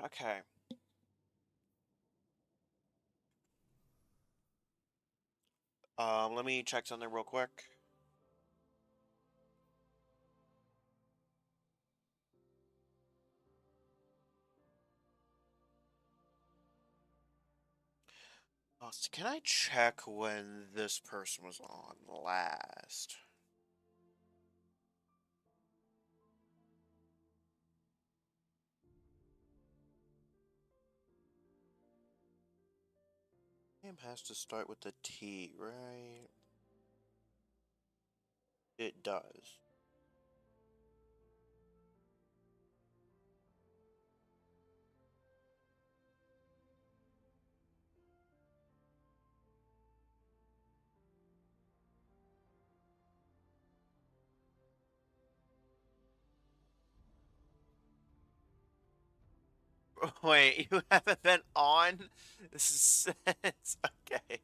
Okay. Let me check something real quick. Can I check when this person was on last? Name has to start with the T, right? It does. Wait, you haven't been on since? Okay.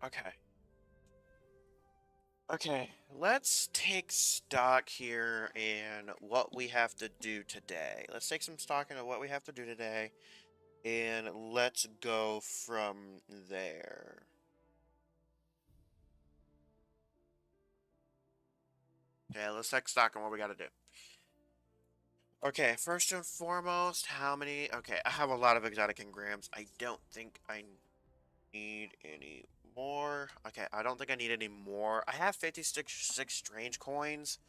Okay. Okay, let's take stock here in what we have to do today. Let's take some stock into what we have to do today, and let's go from there. Okay, let's take stock on what we gotta do. Okay, first and foremost, how many? Okay, I have a lot of exotic engrams. I don't think I need any more. Okay, I don't think I need any more. I have 56 strange coins.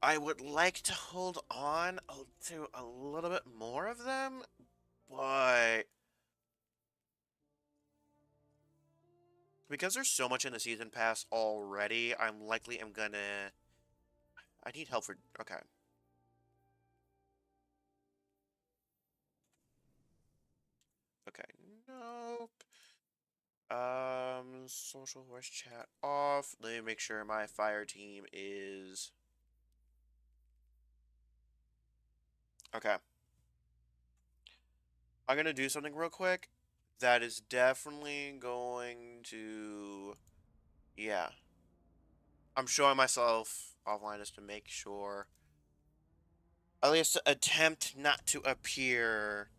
I would like to hold on to a little bit more of them, but because there's so much in the season pass already, I'm likely am gonna. I need help for. Okay. Okay. Nope. Social voice chat off. Let me make sure my fire team is. Okay. I'm gonna do something real quick. That is definitely going to. Yeah. I'm showing myself offline just to make sure. At least attempt not to appear.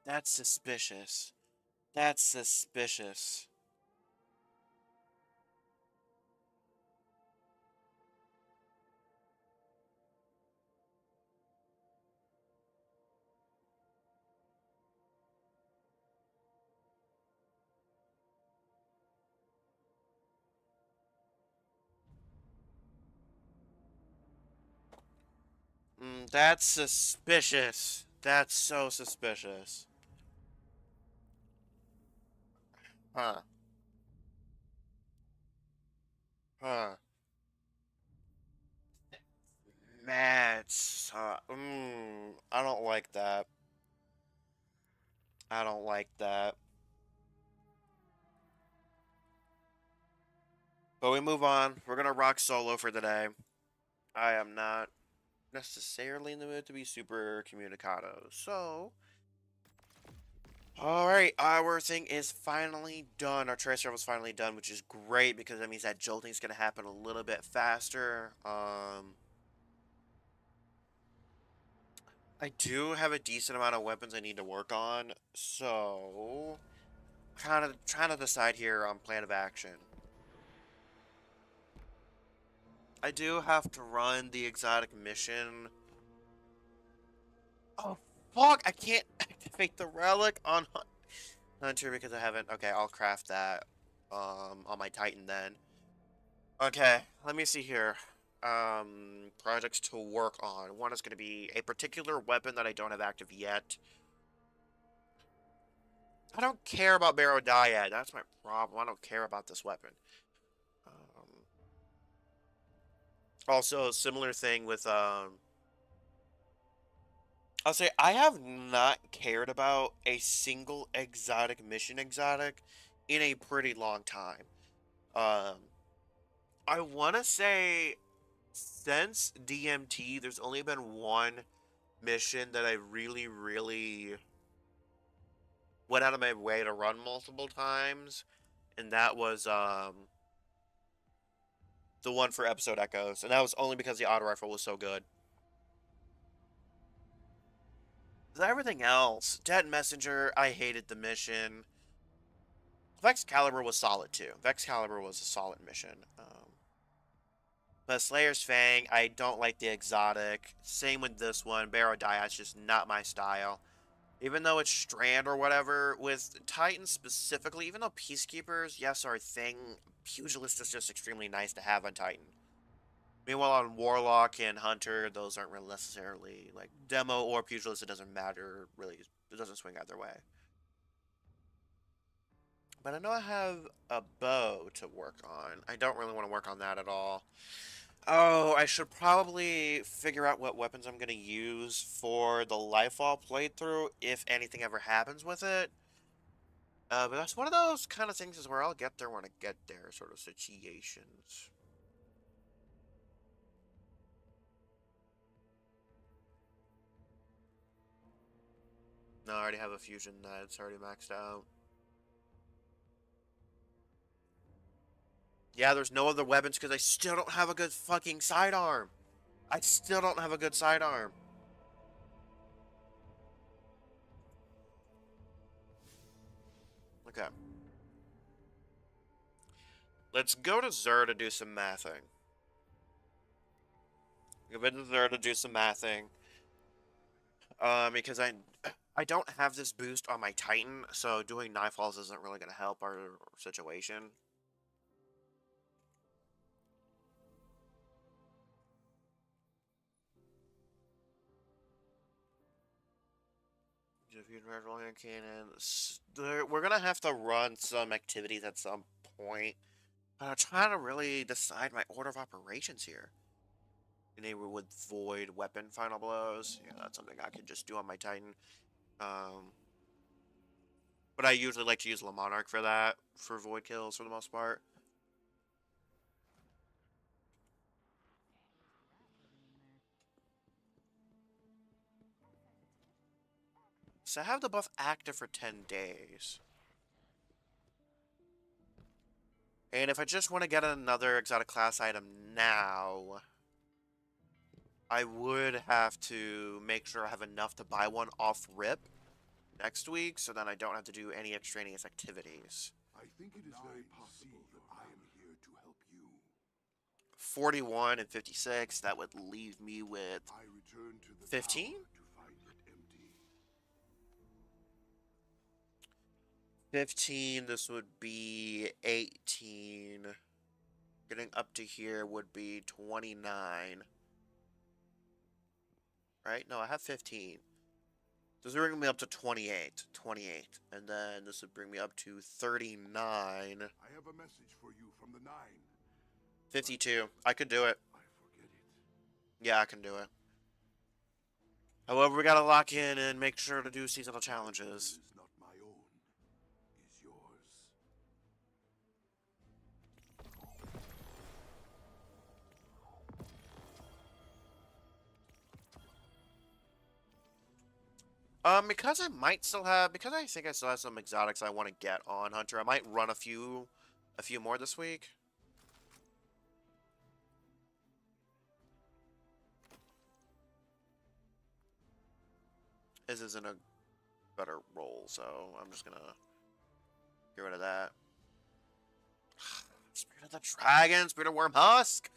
That's suspicious. That's suspicious. That's suspicious. That's so suspicious. Huh. Huh. Mats. I don't like that. I don't like that. But we move on. We're gonna rock solo for today. I am not necessarily in the mood to be super communicado. So, alright, our thing is finally done. Our tracer was finally done, which is great because that means that jolting is gonna happen a little bit faster. I do have a decent amount of weapons I need to work on, so kind of trying to decide here on plan of action. I do have to run the exotic mission. Oh, fuck! I can't activate the relic on. Hunter because I haven't. Okay, I'll craft that on my Titan then. Okay, let me see here. Projects to work on. One is going to be a particular weapon that I don't have active yet. I don't care about Barrow Dyad. That's my problem. I don't care about this weapon. Um, Also, similar thing with I'll say I have not cared about a single exotic mission exotic in a pretty long time. Um, I want to say since DMT, there's only been one mission that I really, really went out of my way to run multiple times, and that was the one for Episode Echoes, and that was only because the auto rifle was so good. Everything else, Dead Messenger, I hated the mission. Vex Calibur was solid too. Vex Calibur was a solid mission. But Slayer's Fang, I don't like the exotic. Same with this one. Barrow Dyad's just not my style. Even though it's Strand or whatever, with Titans specifically, even though Peacekeepers, yes, are a thing, Pugilist is just extremely nice to have on Titan. Meanwhile, on Warlock and Hunter, those aren't really necessarily, like, Demo or Pugilist, it doesn't matter, really. It doesn't swing either way. But I know I have a bow to work on. I don't really want to work on that at all. Oh, I should probably figure out what weapons I'm going to use for the Lightfall playthrough, if anything ever happens with it. But that's one of those kind of things is where I'll get there when I get there sort of situations. No, I already have a fusion that's already maxed out. Yeah, there's no other weapons because I still don't have a good fucking sidearm. I still don't have a good sidearm. Okay. Let's go to Xur to do some mathing. Go to Xur to do some mathing. Because I don't have this boost on my Titan, so doing Nightfalls isn't really going to help our situation. Defeat Red Rolling Cannon. We're going to have to run some activities at some point. But I'm trying to really decide my order of operations here. Enable with Void Weapon Final Blows. Yeah, that's something I can just do on my Titan. But I usually like to use Le Monarch for that, for Void kills for the most part. So I have the buff active for 10 days. And if I just want to get another exotic class item now, I would have to make sure I have enough to buy one off rip next week, so then I don't have to do any extraneous activities. I think it is very possible that I am here to help you. 41 and 56, that would leave me with I return to the 15? to find it empty. 15, this would be 18. Getting up to here would be 29. Right? No, I have 15. This would bring me up to 28. 28. And then this would bring me up to 39. I have a message for you from the 9. 52. I could do it. I forget it. Yeah, I can do it. However, we gotta lock in and make sure to do seasonal challenges. It is not my own, is yours. Because I might still have, because I think I still have some exotics I want to get on Hunter, I might run a few more this week. This isn't a better roll, so I'm just gonna get rid of that. Spirit of the Dragon, Spirit of Worm Husk.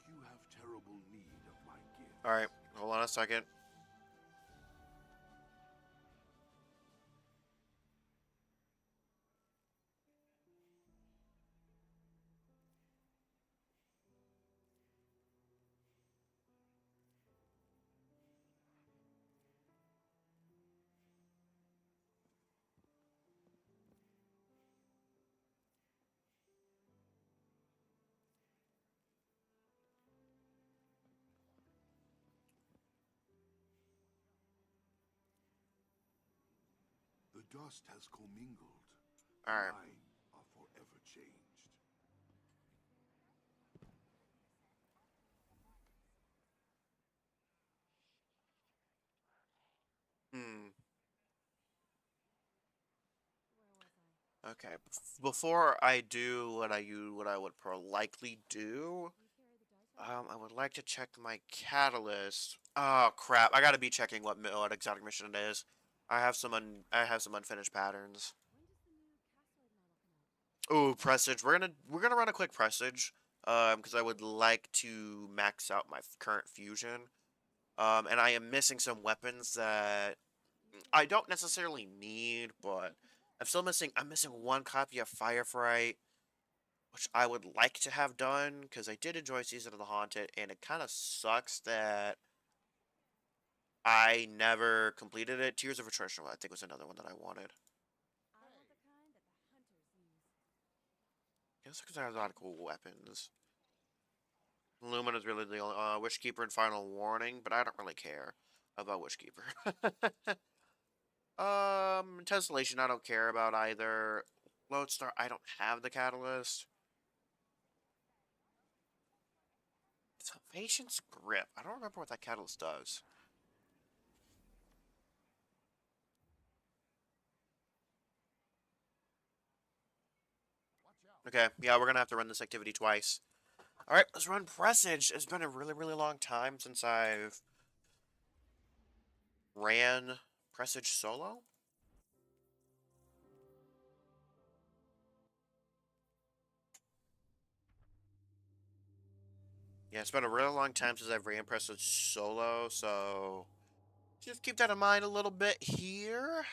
you have terrible need of my gift. Alright, hold on a second. The dust has commingled. Alright. Mine are forever changed. Hmm. Okay. Before I do what I would likely do, I would like to check my catalyst. Oh crap! I gotta be checking what exotic mission it is. I have some unfinished patterns. Oh, presage. We're gonna run a quick presage. Because I would like to max out my current fusion. And I am missing some weapons that I don't necessarily need, but I'm missing one copy of Firefright, which I would like to have done because I did enjoy Season of the Haunted, and it kind of sucks that I never completed it. Tears of Attrition, I think, was another one that I wanted. Yes, because I have a lot of cool weapons. Lumina's really the only Wishkeeper and Final Warning, but I don't really care about Wishkeeper. Tessellation I don't care about either. Lodestar, I don't have the catalyst. Salvation's Grip. I don't remember what that catalyst does. Okay, yeah, we're gonna have to run this activity twice. Alright, let's run Presage. It's been a really, really long time since I've ran Presage solo. Yeah, it's been a really long time since I've ran Presage solo, so just keep that in mind a little bit here.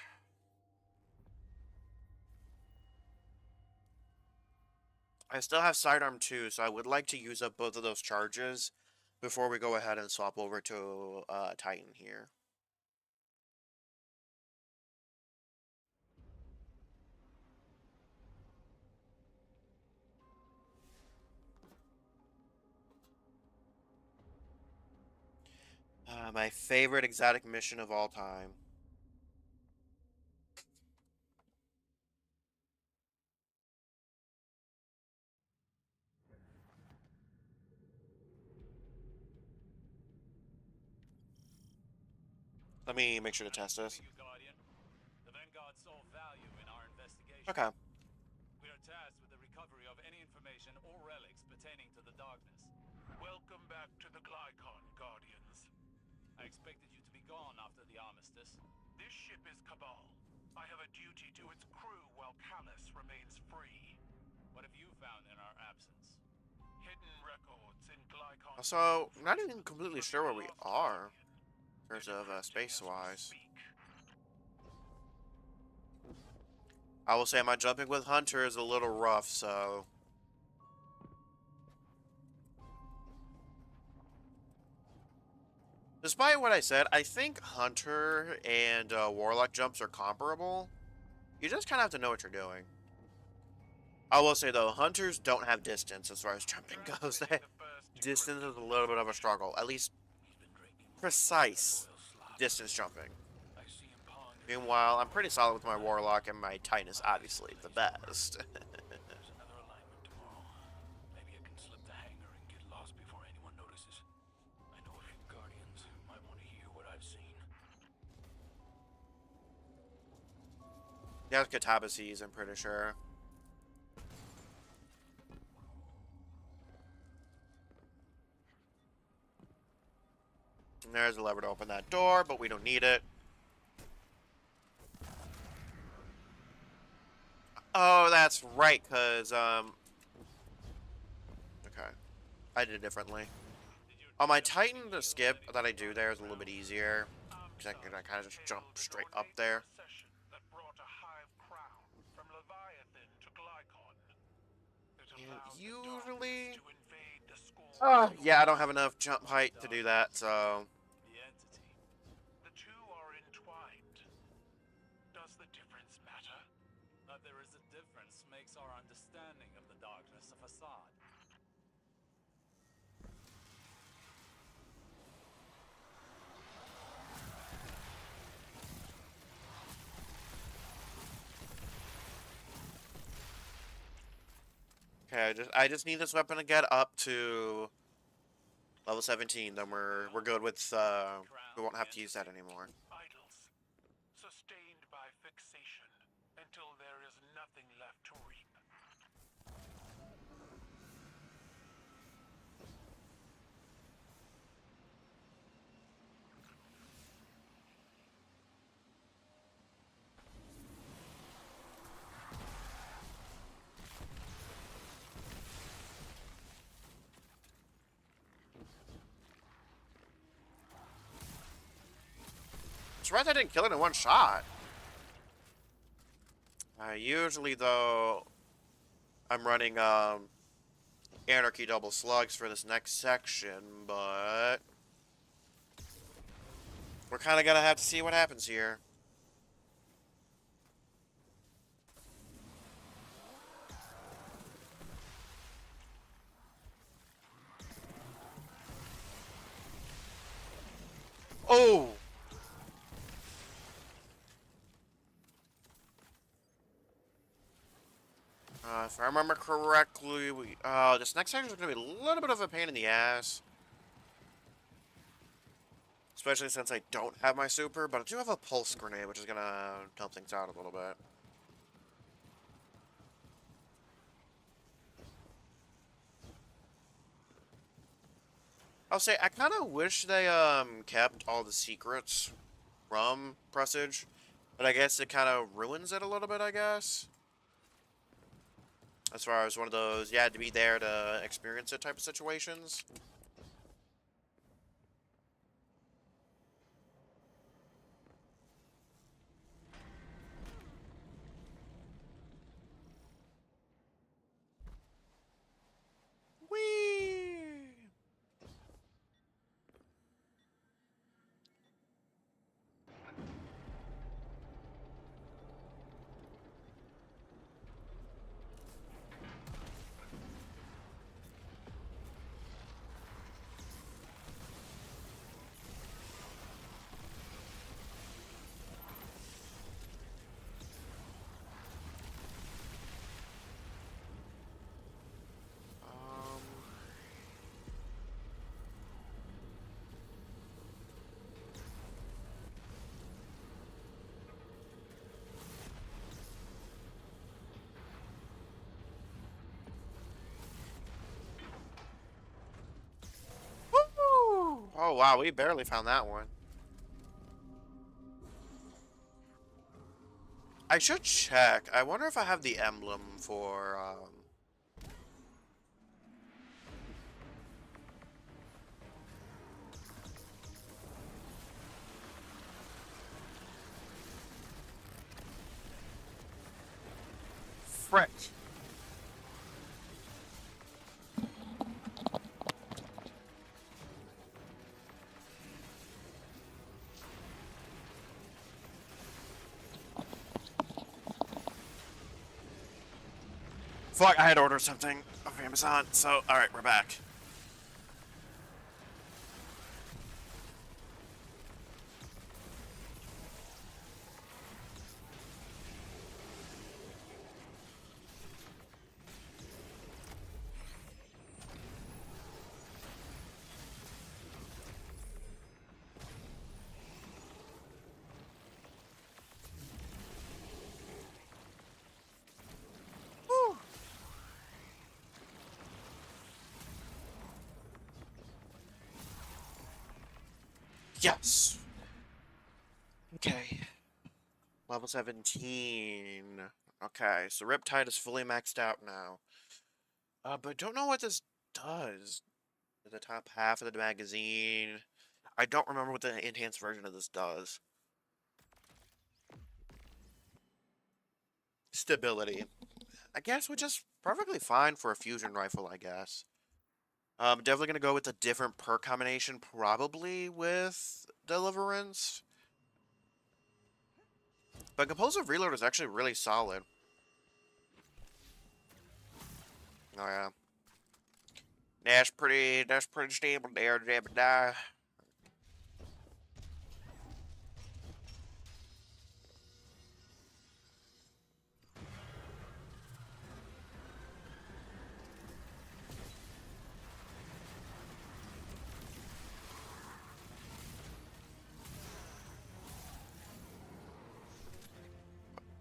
I still have Sidearm 2, so I would like to use up both of those charges before we go ahead and swap over to Titan here. My favorite exotic mission of all time. Let me make sure to test this. The Vanguard saw value in our investigation. Okay. We are tasked with the recovery of any information or relics pertaining to the darkness. Welcome back to the Glykon, Guardians. I expected you to be gone after the armistice. This ship is Cabal. I have a duty to its crew while Callus remains free. What have you found in our absence? Hidden records in Glykon. So, I'm not even completely sure where we are in terms of space-wise. I will say my jumping with Hunter is a little rough, so... Despite what I said, I think Hunter and Warlock jumps are comparable. You just kind of have to know what you're doing. I will say, though, Hunters don't have distance as far as jumping goes. Distance is a little bit of a struggle. At least precise distance jumping. Meanwhile, I'm pretty solid with my Warlock, and my Titan is obviously the best. There's another alignment tomorrow. Maybe I can slip the hangar and get lost before anyone notices. I know a few Guardians might want to hear what I've seen. Yeah, Katabases, I'm pretty sure. And there's a lever to open that door, but we don't need it. Oh, that's right, because, okay. I did it differently. On my Titan, the skip that I do there is a little bit easier. Because I can kind of just jump straight up there. And usually... yeah, I don't have enough jump height to do that, so... The entity. The two are entwined. Does the difference matter? That there is a difference makes our understanding of the darkness a facade. Okay, I just need this weapon to get up to level 17, then we're good with we won't have to use that anymore. Idols. Sustained by fixation until there is nothing left to reap. It's right, I didn't kill it in one shot. Usually though, I'm running Anarchy double slugs for this next section, but we're kind of gonna have to see what happens here. Oh! If I remember correctly, this next section is going to be a little bit of a pain in the ass. Especially since I don't have my super, but I do have a pulse grenade, which is going to help things out a little bit. I'll say, I kind of wish they, kept all the secrets from Presage, but I guess it kind of ruins it a little bit, I guess. As far as one of those, you had to be there to experience it type of situations. Whee! Woo! Oh wow, we barely found that one. I should check. I wonder if I have the emblem for, frick. Fuck, I had ordered something off Amazon, so, alright, we're back. Woo. Yes! Okay. Level 17. Okay, so Riptide is fully maxed out now. But don't know what this does. The top half of the magazine. I don't remember what the enhanced version of this does. Stability. I guess which is perfectly fine for a fusion rifle, I guess. Definitely gonna go with a different perk combination, probably with Deliverance. But Compulsive Reload is actually really solid. Oh yeah. That's pretty stable there, Jebediah.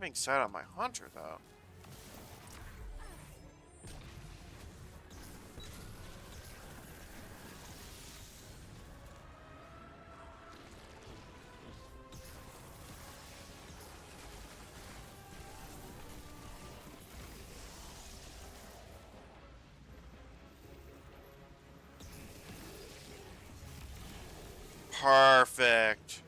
Being set on my hunter though. Perfect.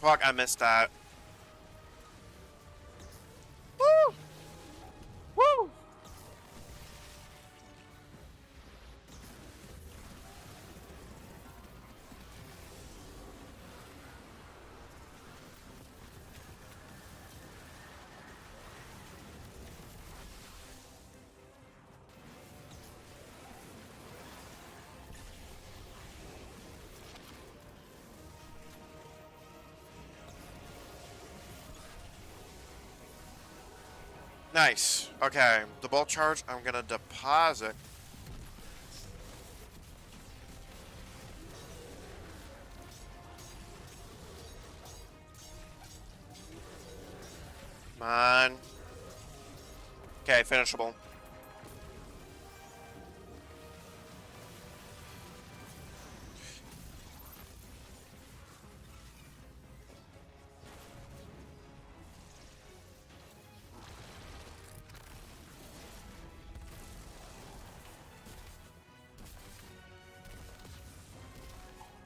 Fuck, I missed that. Woo! Woo! Nice. Okay, the bolt charge, I'm gonna deposit. Come on. Okay, finishable.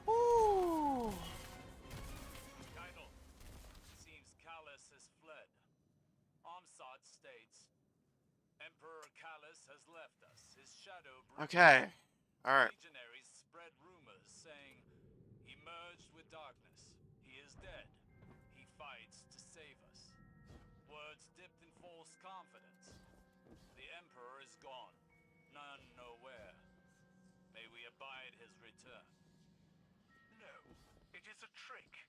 Ooh. Keitel, seems Callus has fled. Armsad states, Emperor Callus has left us. His shadow Okay. Alright. Legionaries spread rumors saying he merged with darkness. He is dead. He fights to save us. Words dipped in false confidence. The Emperor is gone. None know where. May we abide his return. No, it is a trick.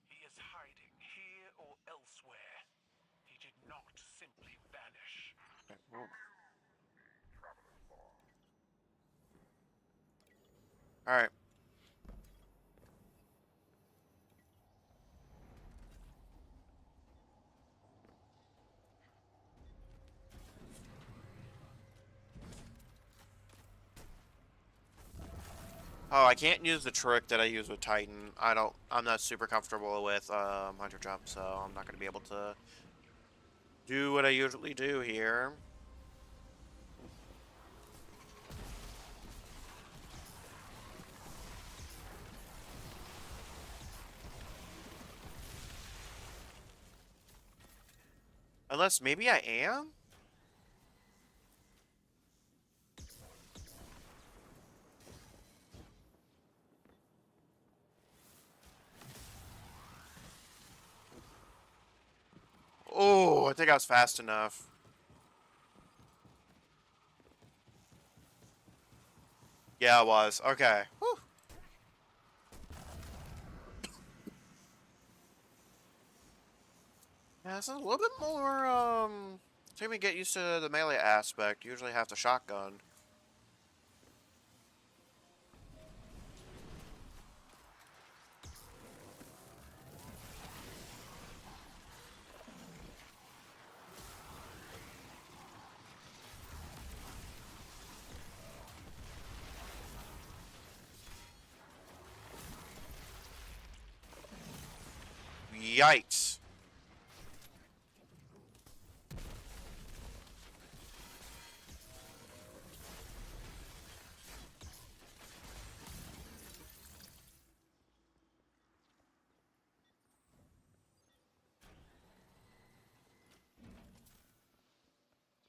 He is hiding here or elsewhere. He did not simply vanish. Alright. Oh, I can't use the trick that I use with Titan. I'm not super comfortable with Hunter Jump, so I'm not gonna be able to do what I usually do here. Unless maybe I am? Oh, I think I was fast enough. Yeah, I was. Okay. Whew. Yeah, it's a little bit more, take me to get used to the melee aspect. Usually have the shotgun. Yikes.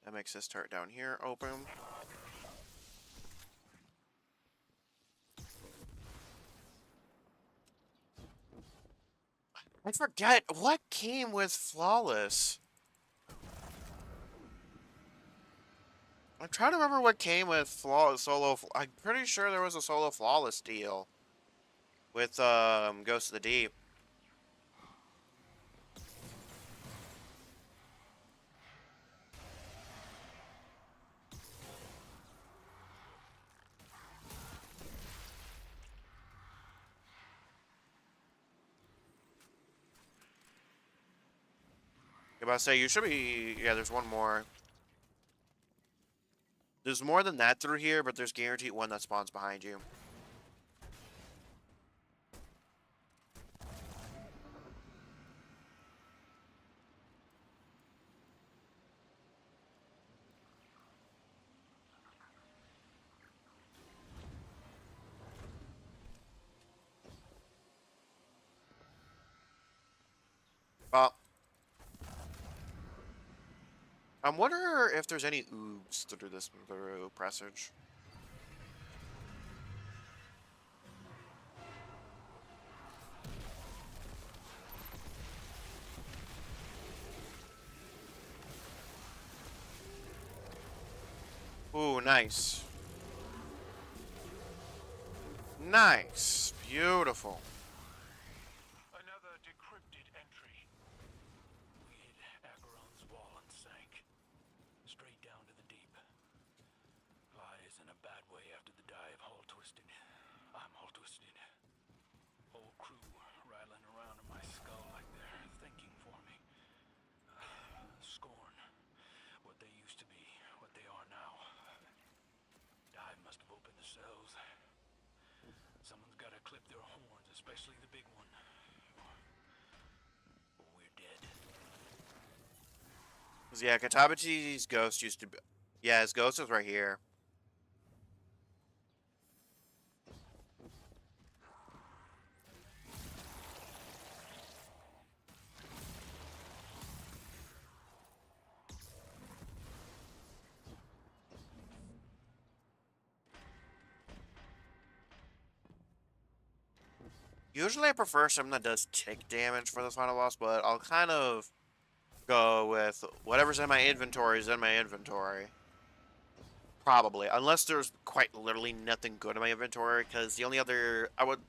That makes this turret down here open. I forget what came with Flawless. I'm trying to remember what came with Flawless solo. I'm pretty sure there was a solo Flawless deal with Ghost of the Deep. I'm about to say, you should be... Yeah, there's one more. There's more than that through here, but there's guaranteed one that spawns behind you. Well, I wonder if there's any oops through this passage. Ooh, nice. Nice. Beautiful. Another decrypted entry. We hit Acheron's wall and sank. Straight down to the deep. Lies in a bad way after the dive. All twisted. I'm all twisted. Whole crew rattling around in my skull like they're thinking for me. Scorn. What they used to be. What they are now. Dive must have opened the cells. Someone's got to clip their horns, especially the big one. Or we're dead. Yeah, Katabachi's ghost used to be... Yeah, his ghost is right here. Usually I prefer something that does tick damage for this final boss, but I'll kind of go with whatever's in my inventory is in my inventory. Probably. Unless there's quite literally nothing good in my inventory, because the only other... I would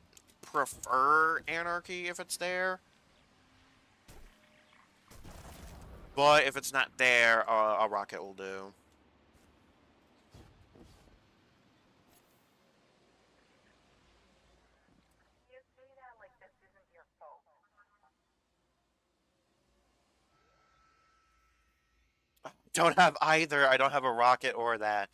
prefer Anarchy if it's there. But if it's not there, a rocket will do. Don't have either. I don't have a rocket or that.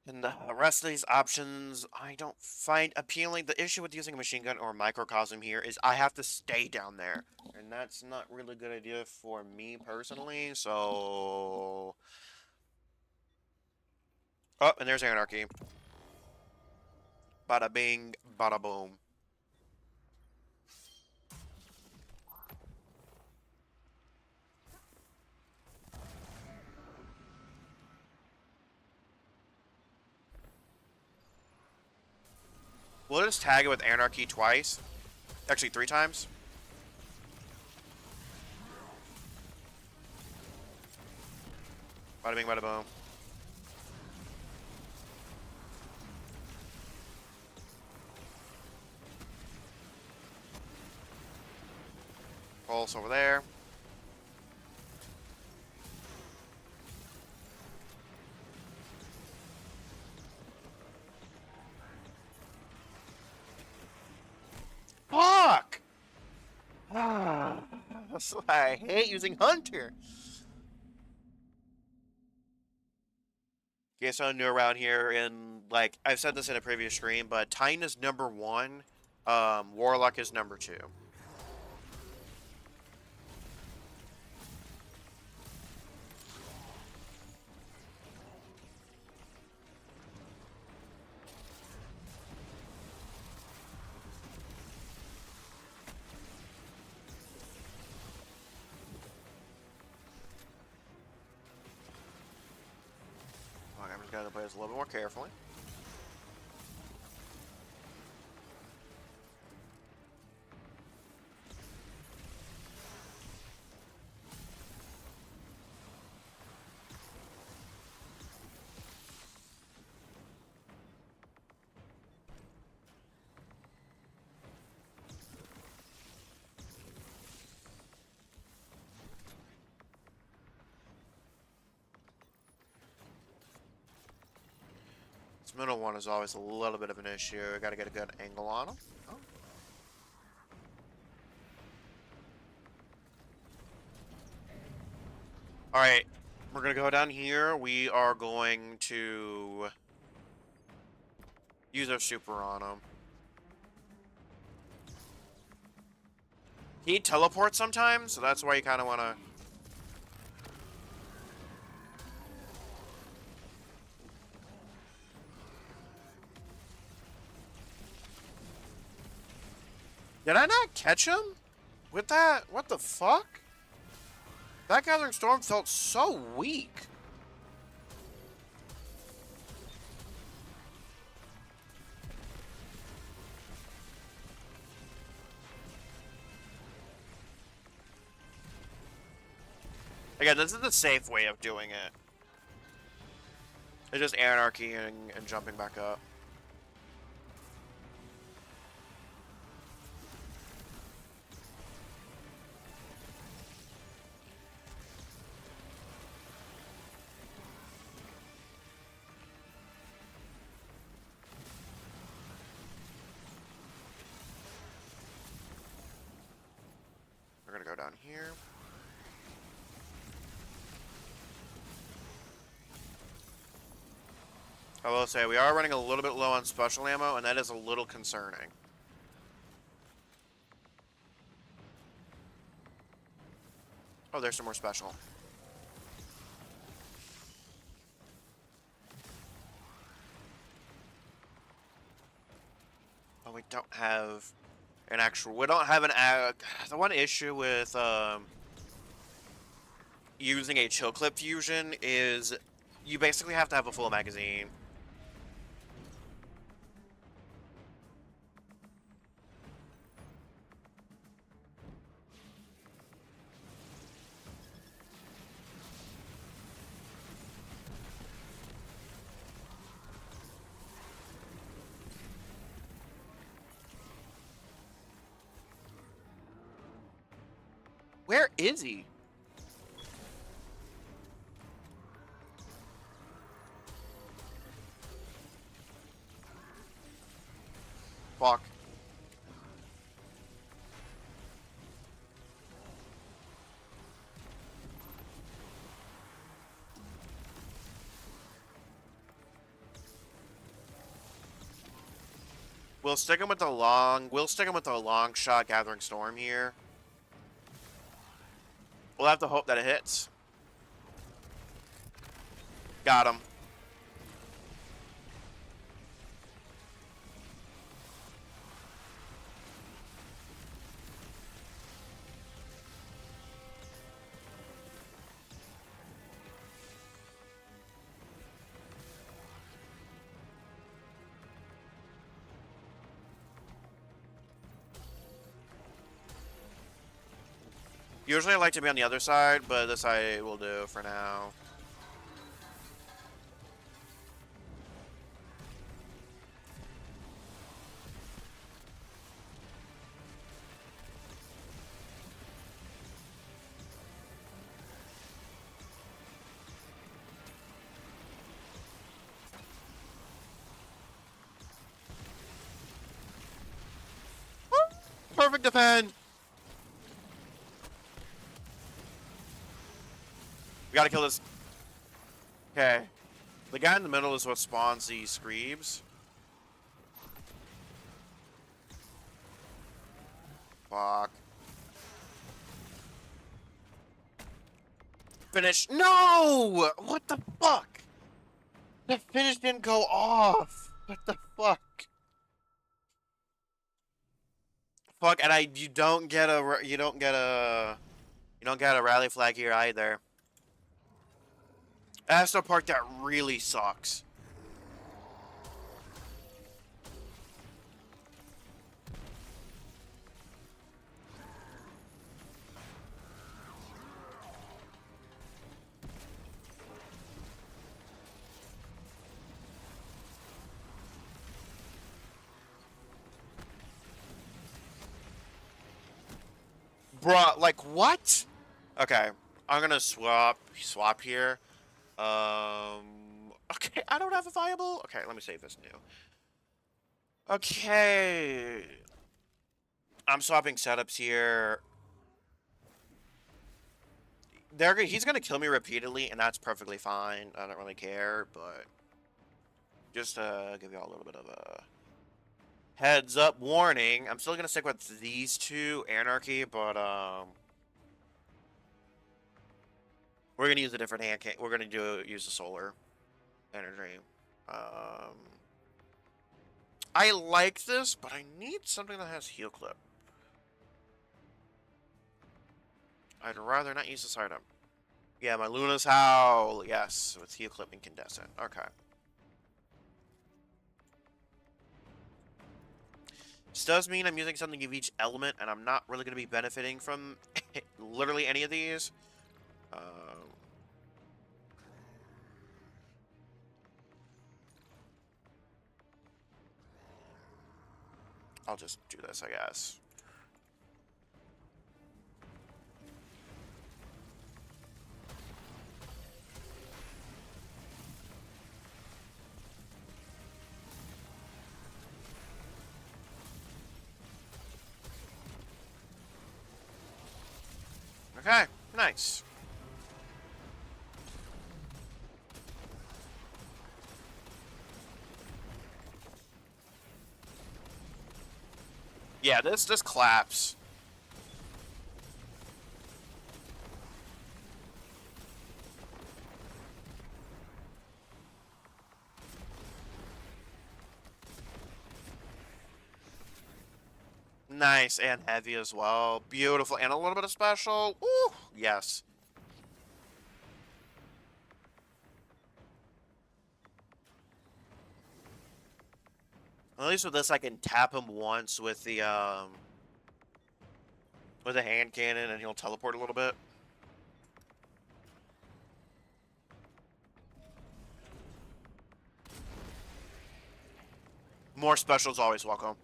And the rest of these options, I don't find appealing. The issue with using a machine gun or microcosm here is I have to stay down there. And that's not really a good idea for me personally, so... Oh, and there's Anarchy. Bada bing, bada boom. We'll just tag it with Anarchy twice. Actually, 3 times. Bada bing, bada boom. Pulse over there. Fuck! That's why I hate using Hunter. Okay, so new around here, and like I've said this in a previous stream, but Titan is number 1, Warlock is number 2. Gotta play this a little bit more carefully. This middle one is always a little bit of an issue. I gotta get a good angle on him. Oh. Alright, we're gonna go down here. We are going to use our super on him. He teleports sometimes, so that's why you kind of want to... Did I not catch him with that? What the fuck? That Gathering Storm felt so weak. Again, this is the safe way of doing it. It's just anarchy and jumping back up. We're gonna go down here. I will say, we are running a little bit low on special ammo, and that is a little concerning. Oh, there's some more special. Oh, we don't have an actual... We don't have an... the one issue with using a chill clip fusion is you basically have to have a full magazine. Where is he? Fuck. We'll stick him with the long shot Gathering Storm here. We'll have to hope that it hits. Got him. Usually I like to be on the other side, but this I will do for now. Perfect defend! We gotta kill this. Okay. The guy in the middle is what spawns these Screebs. Fuck. Finish. No! What the fuck? The finish didn't go off. What the fuck? Fuck, and you don't get a rally flag here either. That's the part that really sucks. Bruh, like, what? Okay, I'm gonna swap here. Okay, I don't have a viable. Okay, let me save this new. Okay, I'm swapping setups here. He's gonna kill me repeatedly, and that's perfectly fine. I don't really care, but just give you all a little bit of a heads up warning. I'm still gonna stick with these two Anarchy, but we're gonna use a different hand can. We're gonna use the solar energy. I like this, but I need something that has heal clip. I'd rather not use this item. Yeah, my Luna's Howl. Yes, with heal clip incandescent. Okay. This does mean I'm using something of each element, and I'm not really going to be benefiting from literally any of these. I'll just do this, I guess. Okay, nice. Yeah, this claps. Nice, and heavy as well. Beautiful, and a little bit of special. Ooh, yes. At least with this, I can tap him once with the hand cannon, and he'll teleport a little bit. More specials always welcome.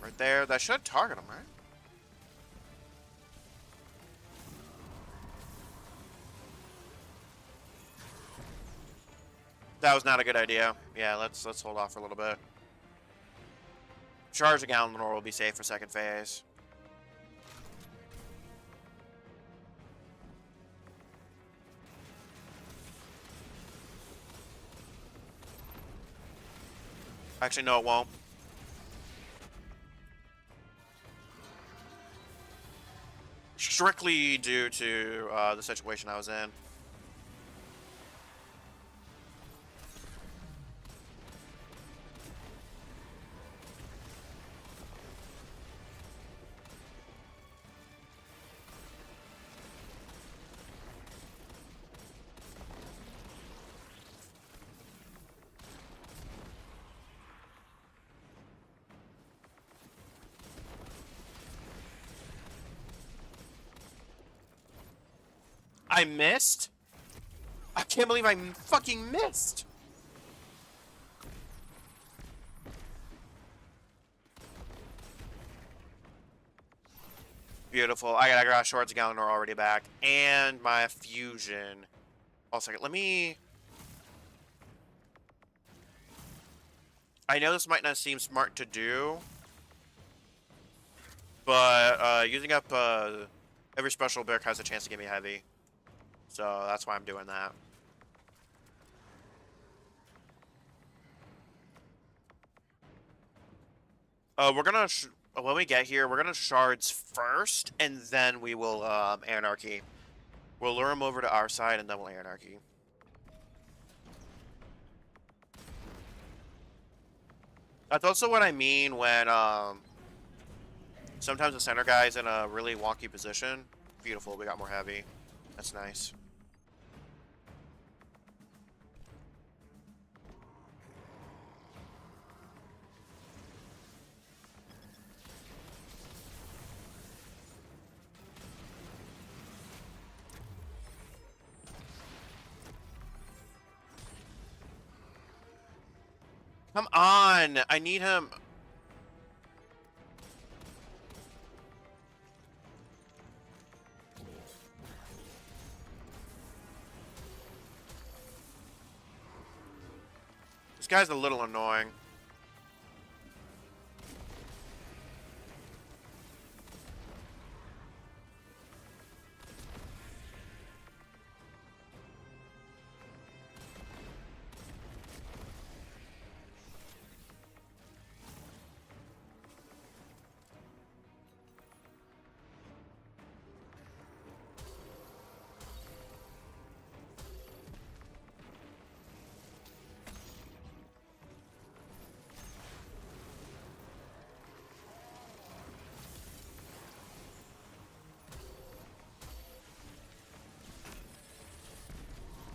Right there. That should target him, right? That was not a good idea. Yeah, let's hold off for a little bit. Charge the Galanor will be safe for second phase. Actually, no, it won't. Strictly due to the situation I was in. I missed? I can't believe I fucking missed! Beautiful. I got Grass Swords, Galanor already back. And my fusion. Hold a second. Let me... I know this might not seem smart to do. But using up every special Bear has a chance to give me heavy. So that's why I'm doing that. We're gonna when we get here, we're gonna shards first, and then we will Anarchy. We'll lure him over to our side, and then we'll Anarchy. That's also what I mean when sometimes the center guy's in a really wonky position. Beautiful, we got more heavy. That's nice. Come on! I need him. This guy's a little annoying.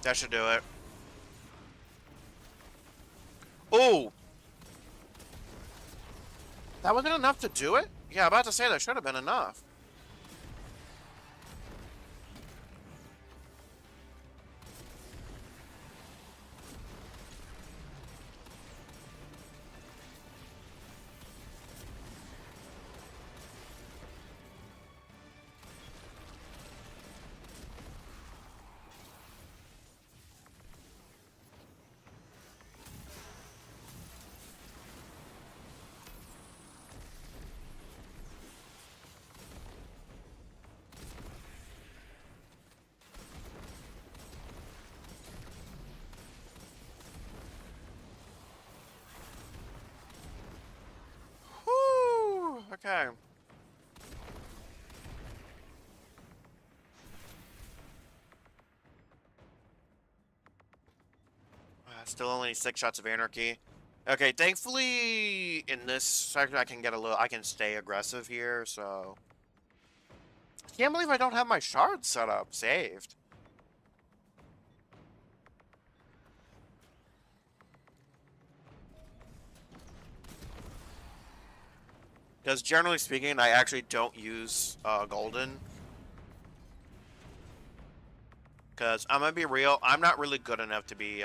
That should do it. Oh! That wasn't enough to do it? Yeah, about to say that should have been enough. Whew! Okay. Still only 6 shots of anarchy. Okay, thankfully in this section I can get a little, I can stay aggressive here, so. Can't believe I don't have my shards set up, saved. Because generally speaking, I actually don't use golden. Because I'm gonna be real, I'm not really good enough to be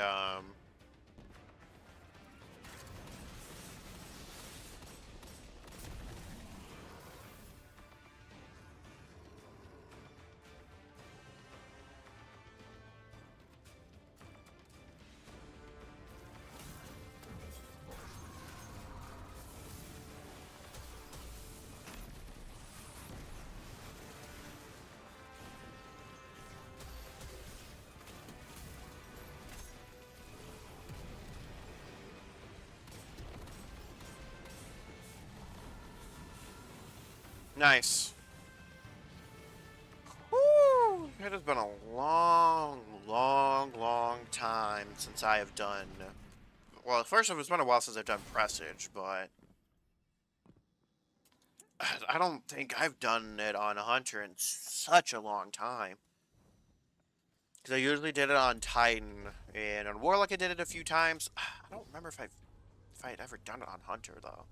nice. Woo! It has been a long, long, long time since I have done. Well, first of all, it's been a while since I've done Presage, but I don't think I've done it on a Hunter in such a long time. Because I usually did it on Titan, and on Warlock I did it a few times. I don't remember if I'd ever done it on Hunter, though.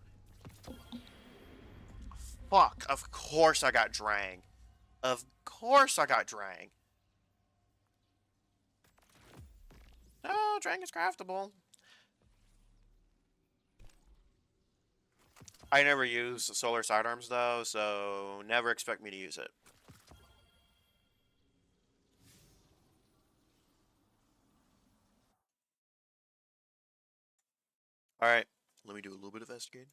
Fuck, of course I got Drang. Of course I got Drang. No, Drang is craftable. I never use Solar Sidearms, though, so never expect me to use it. Alright, let me do a little bit of investigating.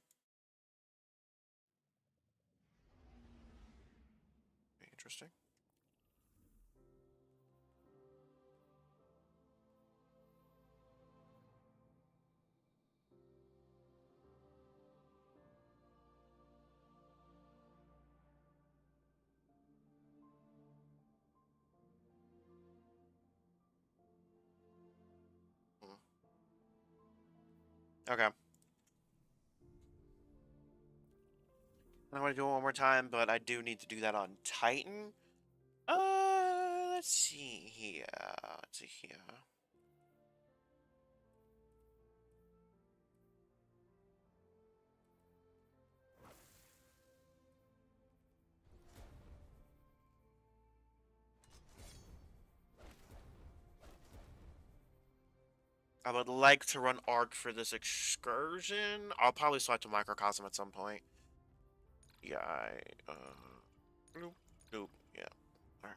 Interesting. Okay. I want to do it one more time, but I do need to do that on Titan. Let's see here. Let's see here. I would like to run Arc for this excursion. I'll probably swap to Microcosm at some point. Yeah, nope, nope, yeah. Alright.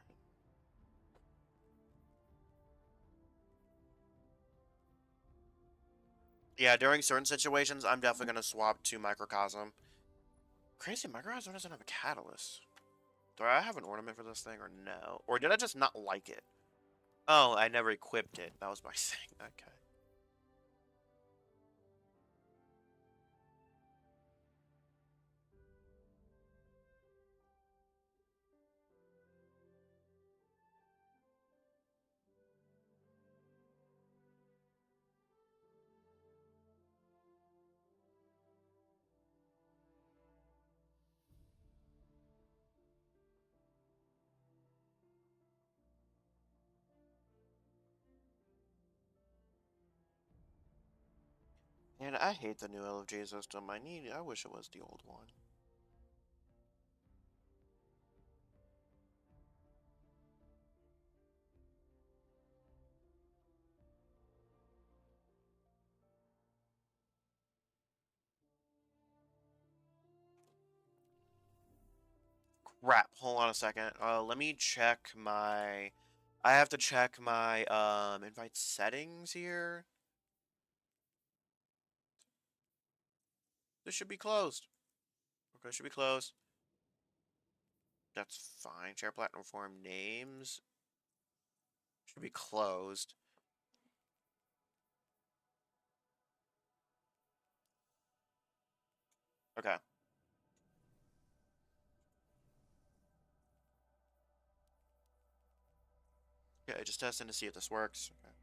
Yeah, during certain situations, I'm definitely gonna swap to Microcosm. Crazy, Microcosm doesn't have a catalyst. Do I have an ornament for this thing or no? Or did I just not like it? Oh, I never equipped it. That was my thing. Okay. And I hate the new LFG system. I wish it was the old one. Crap. Hold on a second. Let me check my... I have to check my, invite settings here. This should be closed. Okay, it should be closed. That's fine. Share platform names. Should be closed. Okay. Okay, just testing to see if this works. Okay.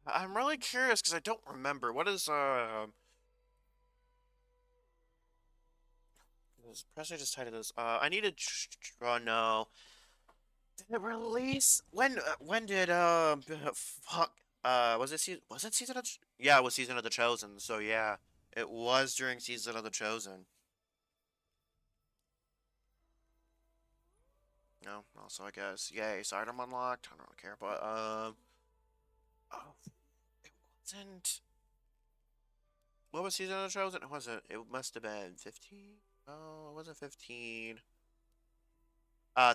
I'm really curious because I don't remember. What is, Presley just titled this. I need to. Oh no. Did it release? When did fuck? Was it season of? Yeah, it was season of the Chosen. So yeah, it was during season of the Chosen. No, also I guess yay, so item unlocked. I don't really care, but oh, it wasn't. What was season of the Chosen? It wasn't. It must have been 15. Oh, it wasn't 15.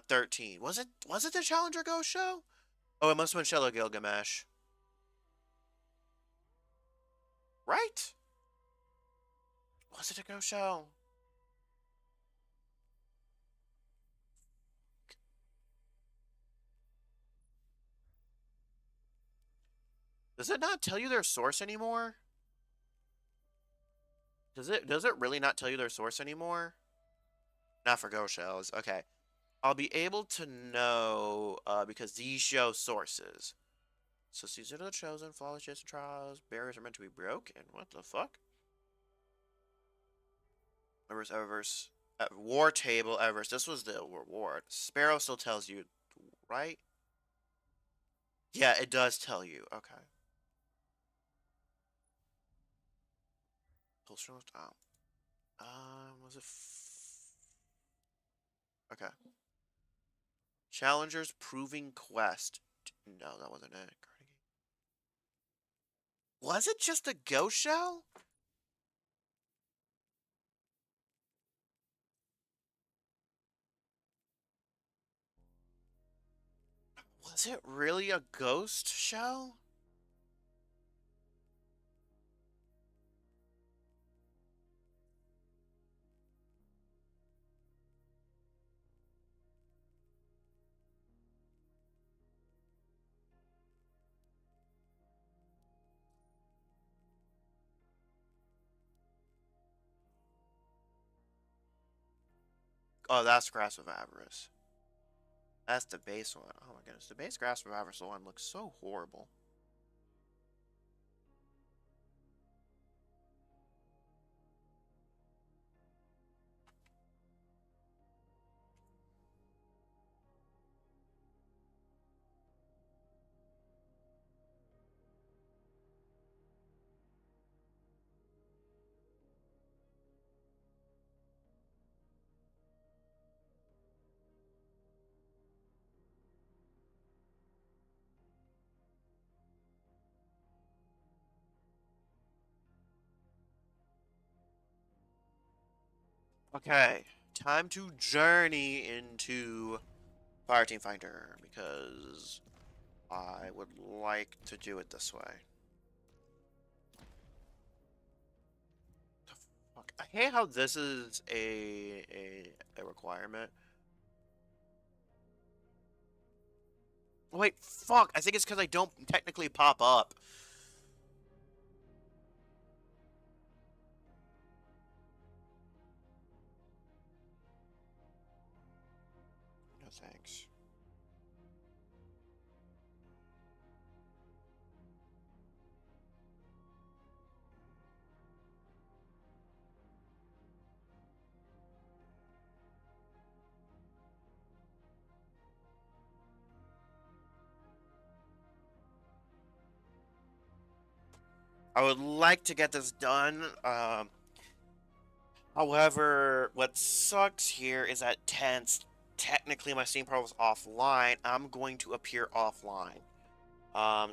13. Was it the Challenger Ghost show? Oh, it must have been Shadow Gilgamesh. Right? Was it a Ghost show? Does it not tell you their source anymore? Does it really not tell you their source anymore? Not for Ghost shells. Okay. I'll be able to know because these show sources. So Season of the Chosen, Flawless Jason Trials, barriers are meant to be broken. What the fuck? Eververse. War Table, Eververse. This was the reward. Sparrow still tells you, right? Yeah, it does tell you. Okay. Pulse oh. Was it? Okay. Challengers Proving Quest. No, that wasn't it. Was it just a ghost shell? Was it really a ghost shell? Oh, that's Grasp of Avarice. That's the base one. Oh my goodness. The base Grasp of Avarice one looks so horrible. Okay, time to journey into Fireteam Finder because I would like to do it this way. The fuck? I hate how this is a requirement. Wait, fuck! I think it's because I don't technically pop up. No thanks. I would like to get this done. However, what sucks here is that tense. Technically, my Steam Pro is offline. I'm going to appear offline.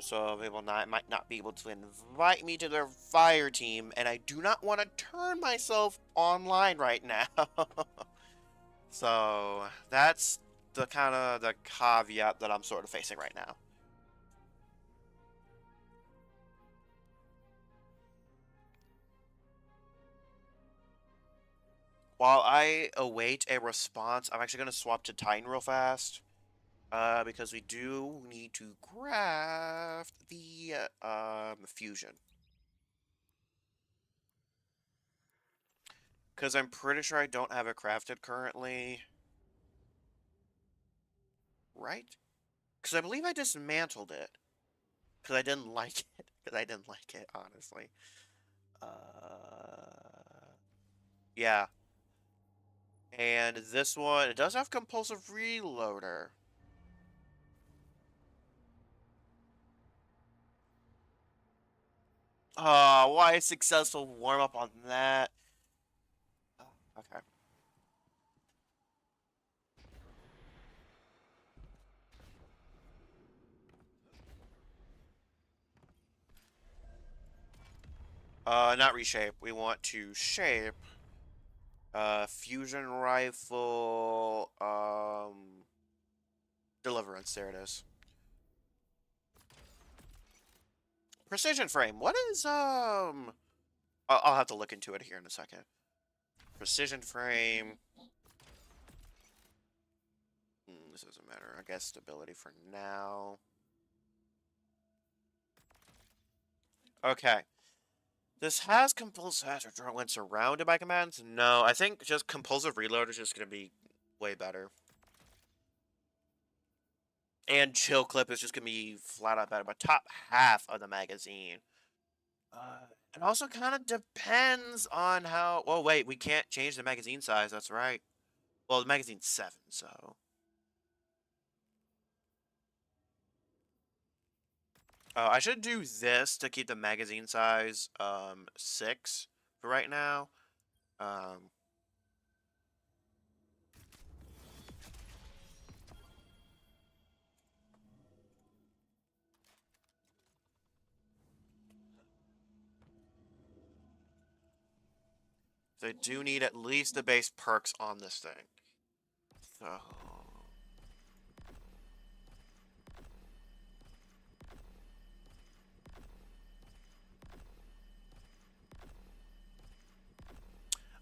So people might not be able to invite me to their fire team, and I do not want to turn myself online right now. So that's the kind of the caveat that I'm sort of facing right now. While I await a response, I'm actually going to swap to Titan real fast. Because we do need to craft the fusion. Because I'm pretty sure I don't have it crafted currently. Right? Because I believe I dismantled it. Because I didn't like it. Because I didn't like it, honestly. Yeah. And this one, it does have compulsive reloader. Why a successful warm-up on that? Oh, okay. Not reshape. We want to shape. Fusion rifle, deliverance. There it is. Precision frame. What is, I'll have to look into it here in a second. Precision frame. This doesn't matter. I guess stability for now. Okay. This has compulsive when surrounded by commands. No, I think just compulsive reload is just going to be way better. And chill clip is just going to be flat out better. But top half of the magazine. It also kind of depends on how... Well, wait, we can't change the magazine size. That's right. Well, the magazine's 7, so... I should do this to keep the magazine size 6 for right now. So I do need at least the base perks on this thing. So...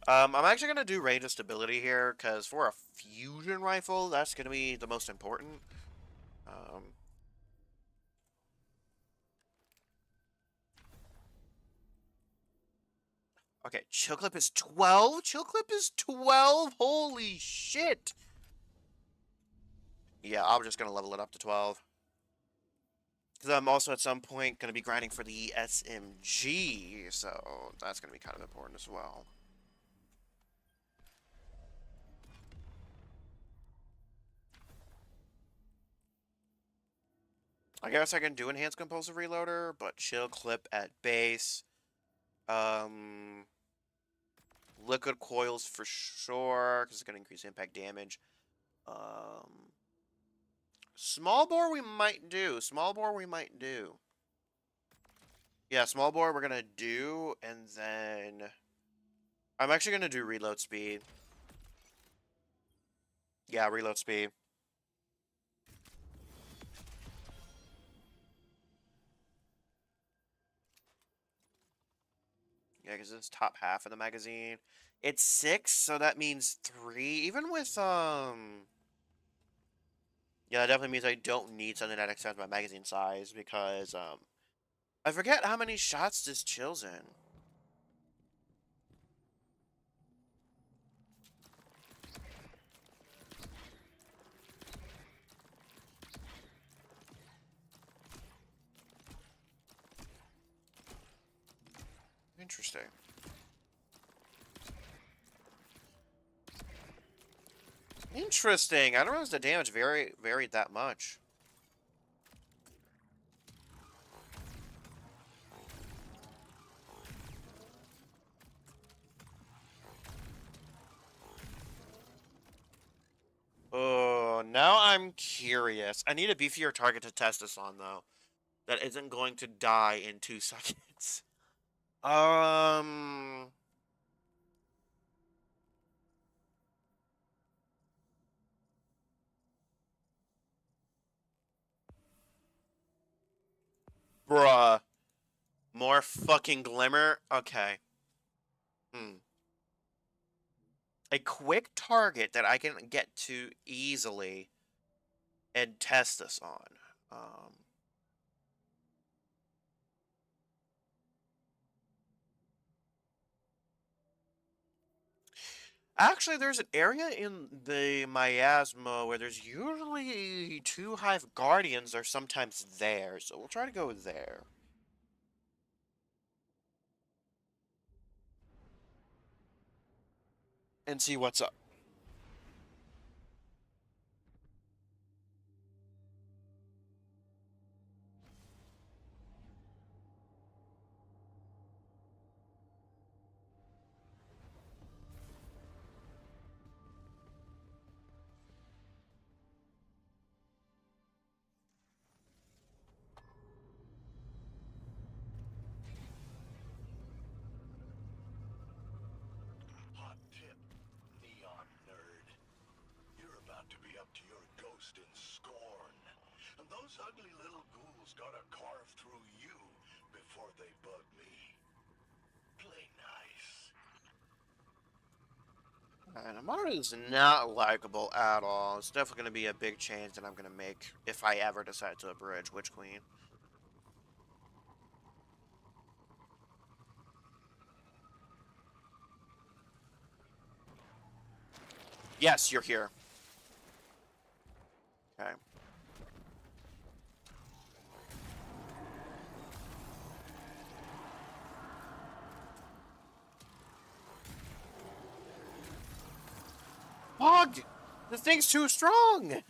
I'm actually going to do range of stability here, because for a fusion rifle, that's going to be the most important. Okay, chill clip is 12? Chill clip is 12? Holy shit! Yeah, I'm just going to level it up to 12. Because I'm also at some point going to be grinding for the SMG, so that's going to be kind of important as well. I guess I can do enhanced compulsive reloader, but chill clip at base. Liquid coils for sure, because it's going to increase impact damage. Small bore we might do. Small bore we might do. Yeah, small bore we're going to do, and then... I'm actually going to do reload speed. Yeah, reload speed. Yeah, because it's top half of the magazine. It's 6, so that means 3. Even with, yeah, that definitely means I don't need something that extends my magazine size, because, I forget how many shots this chills in. Interesting. Interesting. I don't realize the damage varied that much. Oh, now I'm curious. I need a beefier target to test this on, though. That isn't going to die in 2 seconds. Um... Bruh. More fucking glimmer? Okay. Hmm. A quick target that I can get to easily and test this on. Actually, there's an area in the miasma where there's usually 2 Hive Guardians are sometimes there, so we'll try to go there. And see what's up. Hot tip, neon nerd. You're about to be up to your ghost in scorn. And those ugly little ghouls gotta carve through you before they bug me. Play nice. And Amara is not likable at all. It's definitely going to be a big change that I'm going to make if I ever decide to abridge Witch Queen. Yes, you're here. Okay. Hog! This thing's too strong!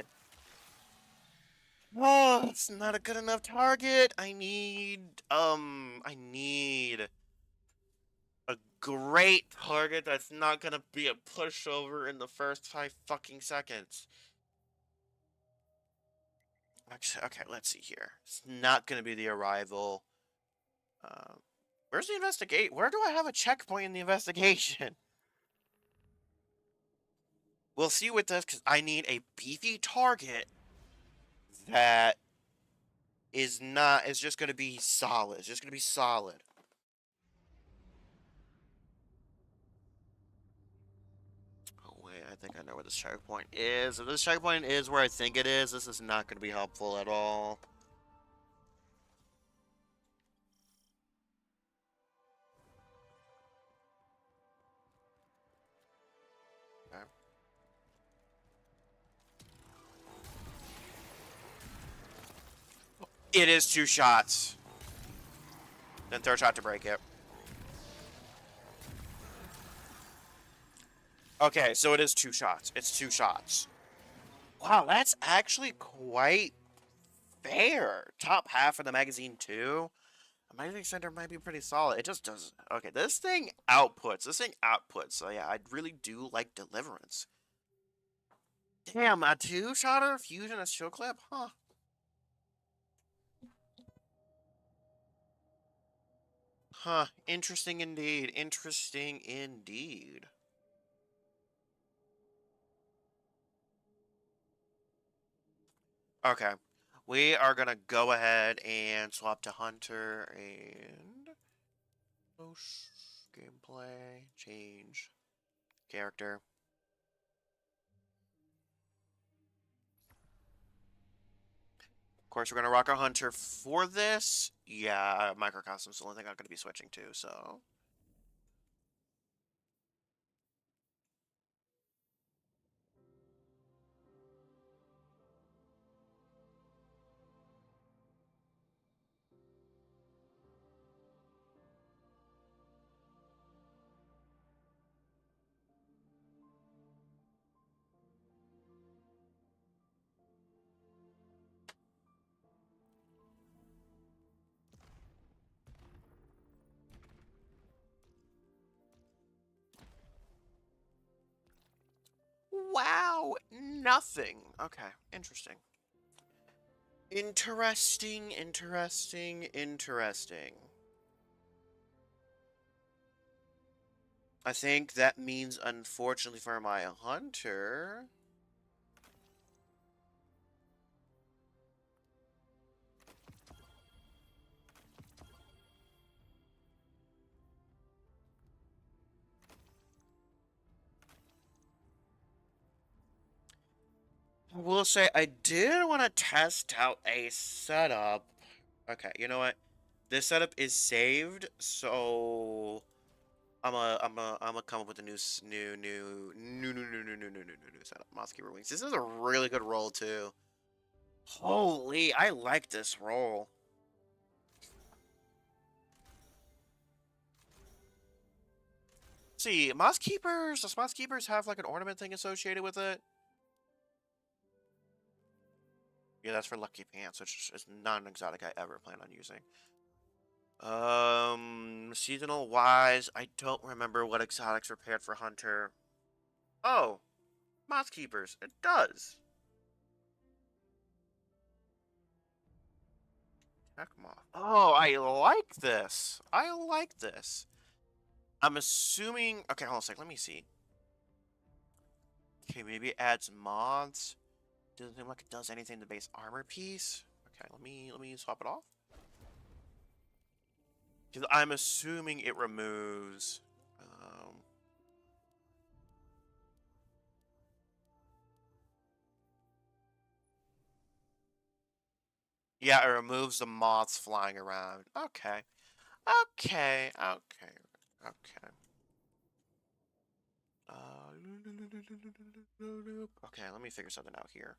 Oh, it's not a good enough target. I need a great target that's not gonna be a pushover in the first 5 fucking seconds. Actually, okay, let's see here. It's not gonna be the arrival. Where's the investigate? Where do I have a checkpoint in the investigation? We'll see with this, because I need a beefy target that is just gonna be solid. It's just gonna be solid. Oh wait, I think I know where this checkpoint is. If this checkpoint is where I think it is, this is not gonna be helpful at all. Okay. It is 2 shots. Then third shot to break it. Okay, so it is 2 shots. It's 2 shots. Wow, that's actually quite fair. Top half of the magazine too. A magazine center might be pretty solid. It just doesn't. Okay, this thing outputs. This thing outputs. So yeah, I really do like Deliverance. Damn, a 2-shotter fusion as chill clip? Huh. Huh. Interesting indeed. Interesting indeed. Okay. We are gonna go ahead and swap to Hunter and gameplay change character. Of course, we're gonna rock our Hunter for this. Yeah, microcosm's the only thing I'm gonna be switching to. So. Wow, nothing. Okay, interesting. Interesting, interesting, interesting. I think that means, unfortunately for my Hunter... I will say, I did want to test out a setup. Okay, you know what? This setup is saved, so I'm gonna come up with a new setup. Mothkeeper Wings. This is a really good roll too. Holy, I like this roll. See, Mothkeepers. Does Mothkeepers have like an ornament thing associated with it? Yeah, that's for Lucky Pants, which is not an exotic I ever plan on using. Seasonal wise, I don't remember what exotics were paired for Hunter. Oh, Mothkeepers. It does. Tech Moth. Oh, I like this. I like this. I'm assuming. Okay, hold on a sec. Let me see. Okay, maybe it adds moths. Doesn't seem like it does anything to base armor piece. Okay, let me swap it off. Because I'm assuming it removes. Yeah, it removes the moths flying around. Okay. Okay. Okay. Okay. Okay, let me figure something out here.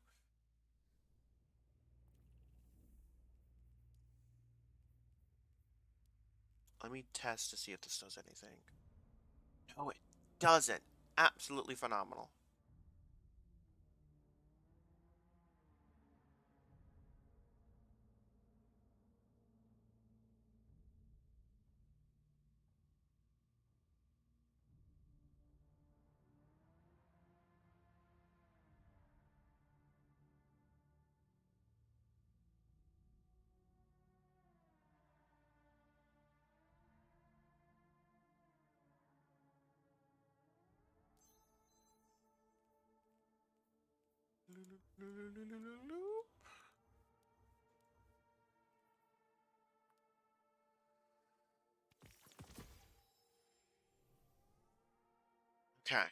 Let me test to see if this does anything. No, it doesn't. Absolutely phenomenal. Okay.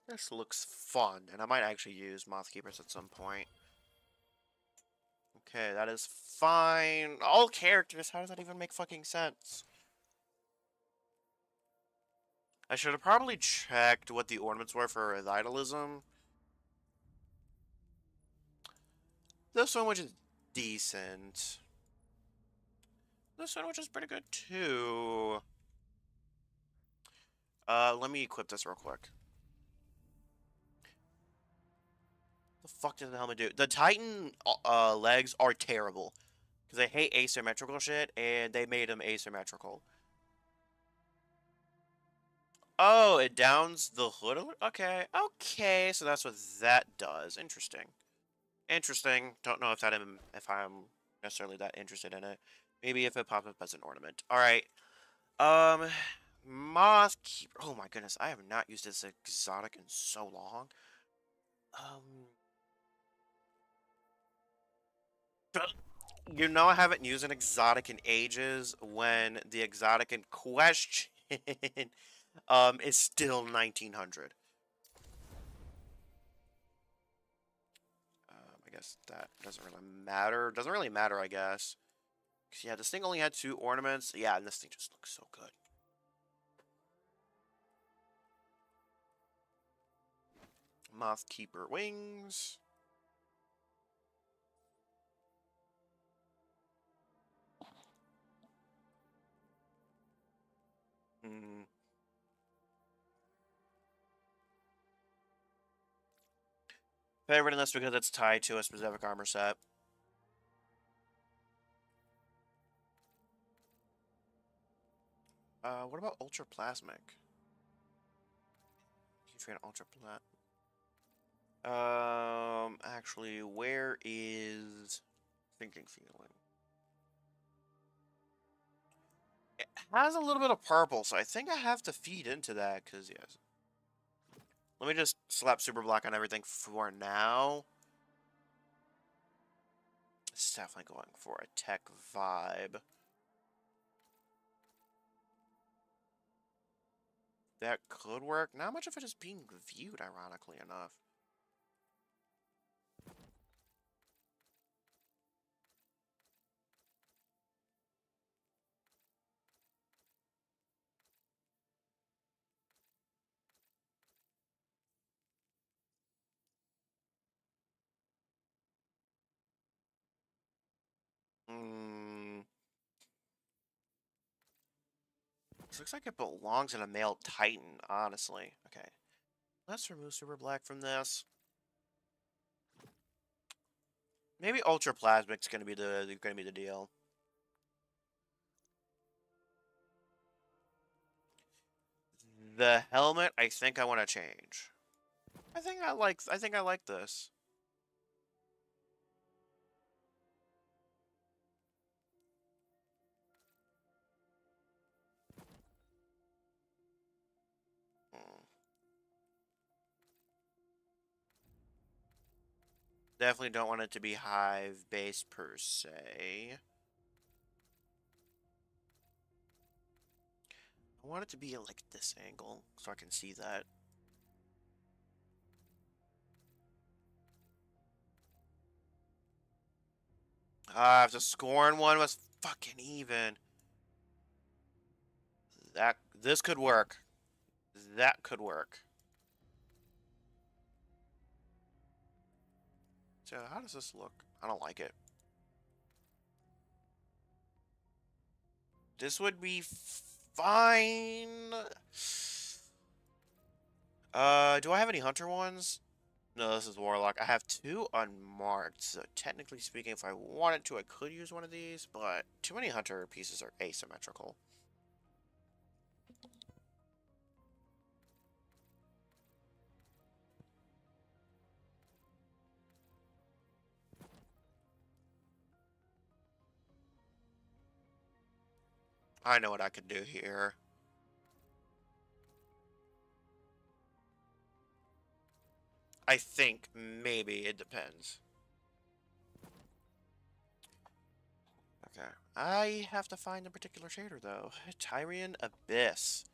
This looks fun, and I might actually use Mothkeepers at some point. Okay, that is fine. All characters, how does that even make fucking sense? I should have probably checked what the ornaments were for Vitalism. This one, which is decent. This one, which is pretty good, too. Let me equip this real quick. The fuck does the helmet do? The Titan legs are terrible. Because I hate asymmetrical shit, and they made them asymmetrical. Oh, it downs the hood alert? Okay, okay, so that's what that does. Interesting. Interesting. Don't know if I'm necessarily that interested in it. Maybe if it pops up as an ornament. Alright. Um, Moth Keeper. Oh my goodness, I have not used this exotic in so long. You know, I haven't used an exotic in ages when the exotic in question is still 1900. I guess that doesn't really matter. Doesn't really matter, I guess. 'Cause, yeah, this thing only had 2 ornaments. Yeah, and this thing just looks so good. Mothkeeper wings. Hmm. Favorite in this because it's tied to a specific armor set. What about Ultra Plasmic? Huge fan of Ultra Plat. Actually, where is Thinking Feeling? It has a little bit of purple, so I think I have to feed into that, because, yes. Let me just slap Super Black on everything for now. It's definitely going for a tech vibe. That could work. Not much of it is being viewed, ironically enough. Hmm. This looks like it belongs in a male Titan, honestly. Okay. Let's remove Super Black from this. Maybe Ultra Plasmic's gonna be the deal. The helmet, I think I want to change. I think I like this. Hmm. Definitely don't want it to be hive based per se. I want it to be at like this angle so I can see that. Ah, if the Scorn one was fucking even. This could work. That could work. So how does this look? I don't like it. This would be fine. Do I have any hunter ones? No, this is Warlock. I have 2 unmarked, so technically speaking, if I wanted to, I could use one of these, but too many hunter pieces are asymmetrical. I know what I could do here. I think maybe it depends. Okay. I have to find a particular shader though. Tyrian Abyss.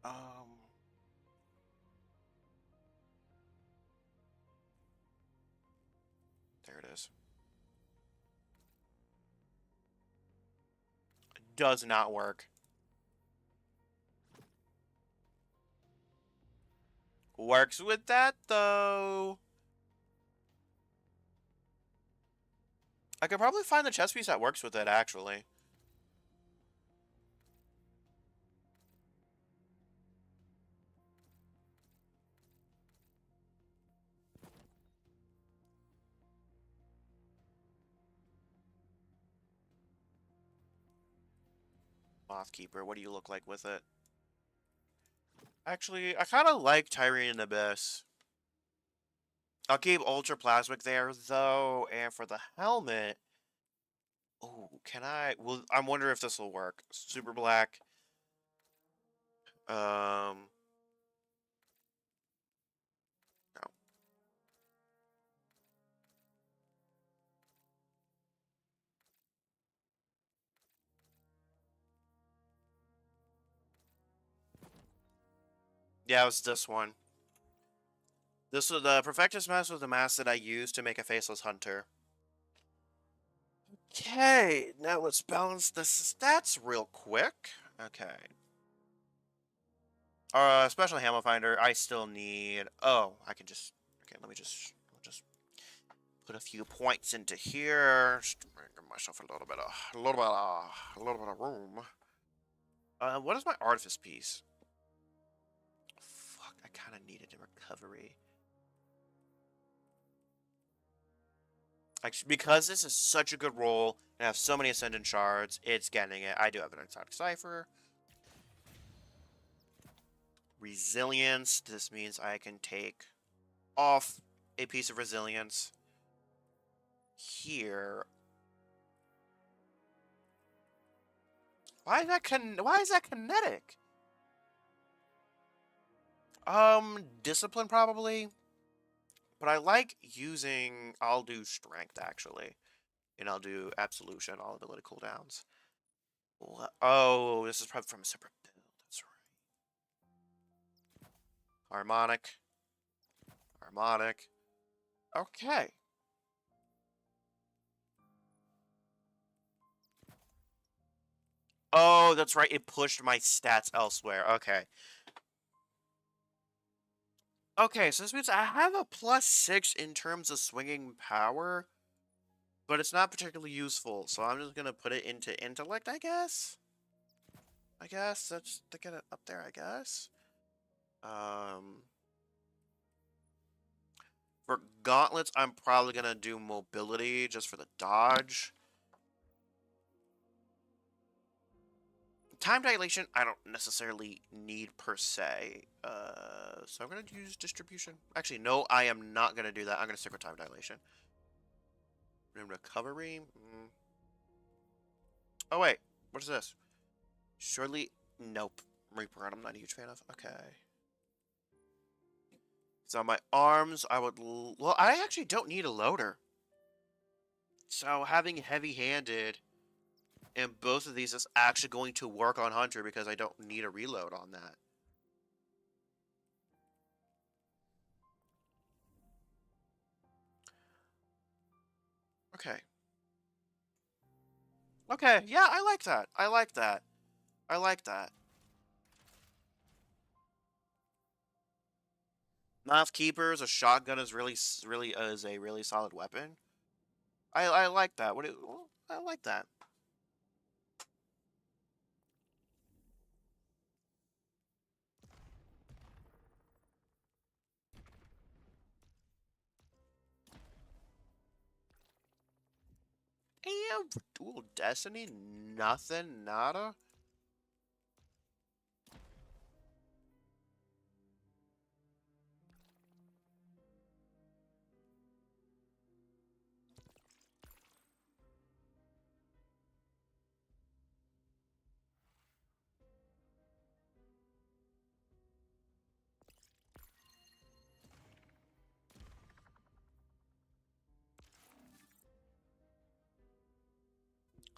Um there it is. Does not work. Works with that though. I could probably find the chess piece that works with it actually. Mothkeeper, what do you look like with it? Actually, I kind of like Tyrian Abyss. I'll keep Ultra Plasmic there, though, and for the helmet... Oh, can I... Well, I'm wondering if this will work. Super Black. No. Yeah, it was this one. This was the Perfectus mask was the mask that I used to make a faceless hunter. Okay, now let's balance the stats real quick. Okay. Special ammo finder. I still need. Oh, I can just. Okay, let me just. I'll just put a few points into here. Just to give myself a little bit of room. What is my artifice piece? Fuck, I kind of needed a recovery. Actually, because this is such a good roll and I have so many ascendant shards, it's getting it. I do have an exotic cipher. Resilience. This means I can take off a piece of resilience here. Why is that kinetic? Discipline probably. But I like using, I'll do strength actually. And I'll do absolution, all ability cooldowns. Oh, this is probably from a separate build. That's right. Harmonic. Harmonic. Okay. Oh, that's right. It pushed my stats elsewhere. Okay. Okay, so this means I have a +6 in terms of swinging power, but it's not particularly useful, so I'm just gonna put it into intellect, I guess? That's to get it up there, I guess. For gauntlets, I'm probably gonna do mobility just for the dodge. Time dilation, I don't necessarily need per se. So I'm gonna use distribution. Actually, no, I am not gonna do that. I'm gonna stick with time dilation. And recovery. Oh wait, what is this? Surely, nope. Reaper, I'm not a huge fan of. Okay. So my arms, I would. Well, I actually don't need a loader. So having heavy-handed and both of these is actually going to work on Hunter because I don't need a reload on that. Okay. Okay, yeah, I like that. I like that. I like that. Mouth Keepers, a shotgun is really is a really solid weapon. I like that. I like that. And Dual Destiny, nothing, nada.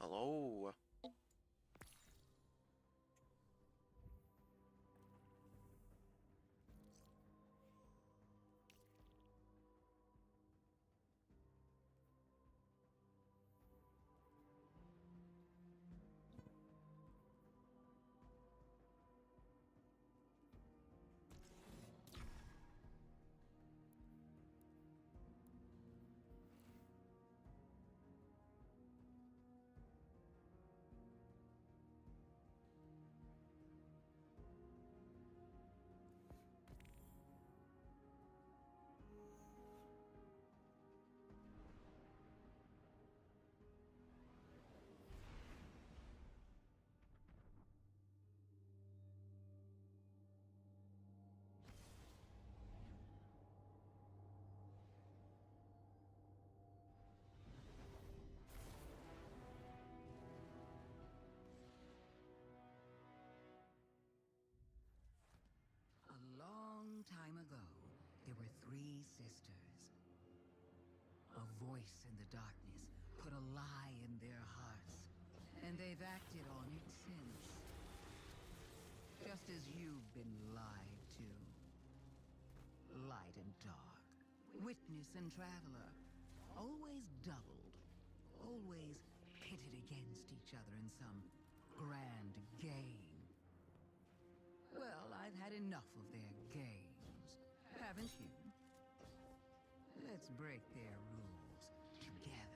Hello. A long time ago, there were three sisters. A voice in the darkness put a lie in their hearts, and they've acted on it since. Just as you've been lied to. two. Light and dark, witness and traveler, always doubled, always pitted against each other in some grand game. Well, I've had enough of their games, haven't you? Let's break their rules together.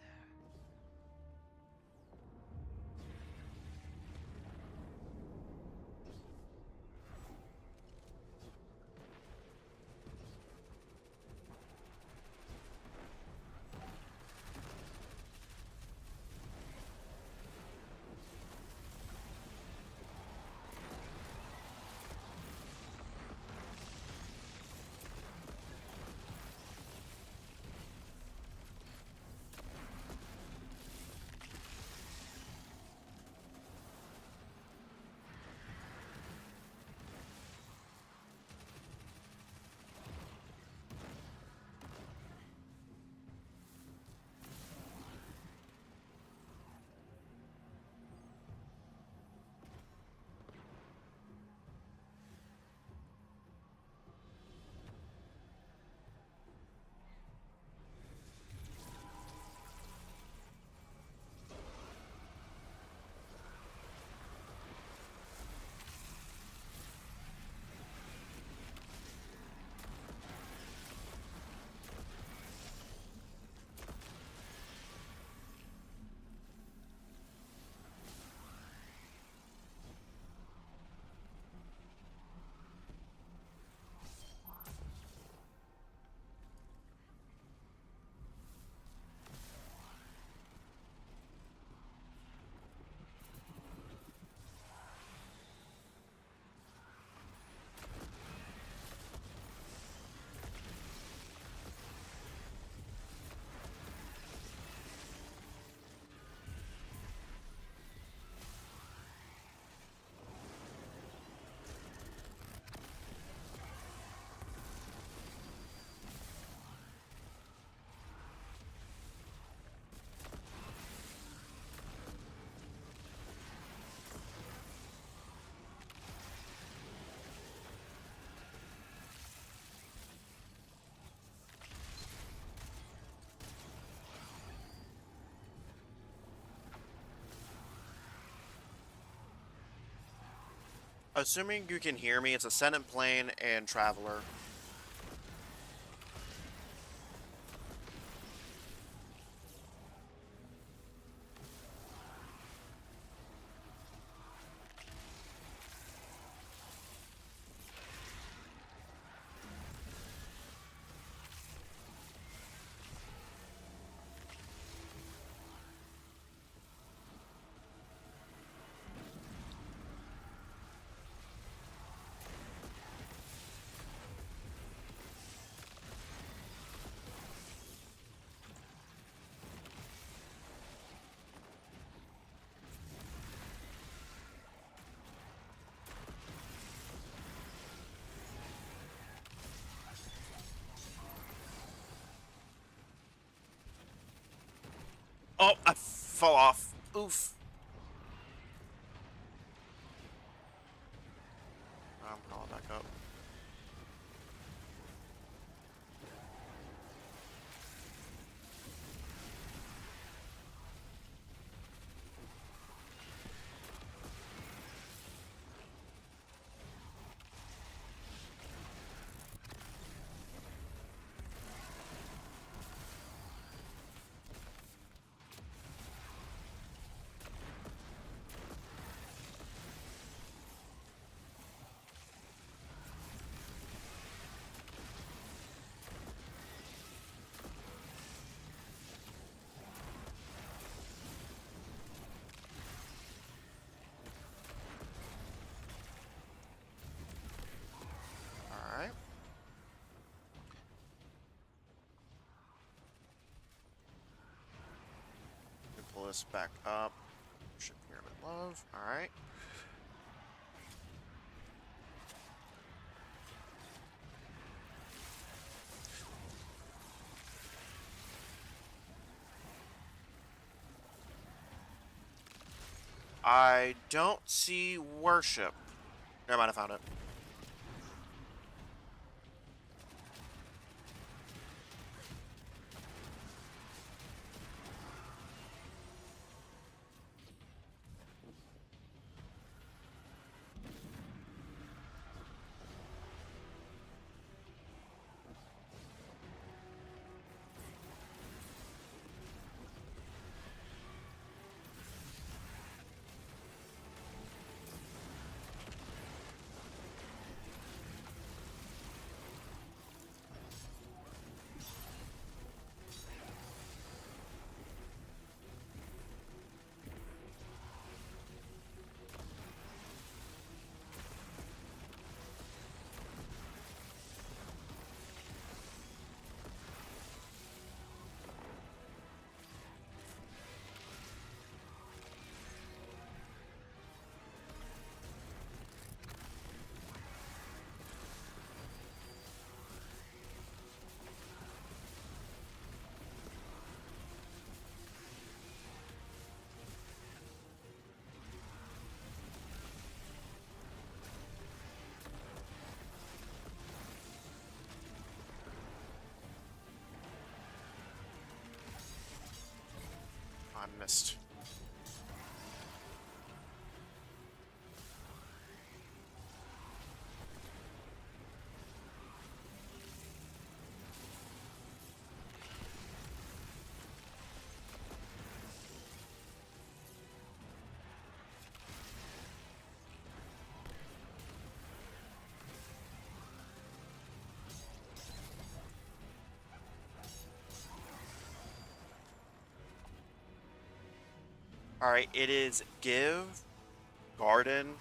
Assuming you can hear me, it's Ascendant Plane and Traveler. Oh, I fell off. Oof. I'm calling back up. Alright. Pull this back up. Ship Pyramid Love. Alright. I don't see worship. Never mind, I found it. Missed. Alright, it is give, garden.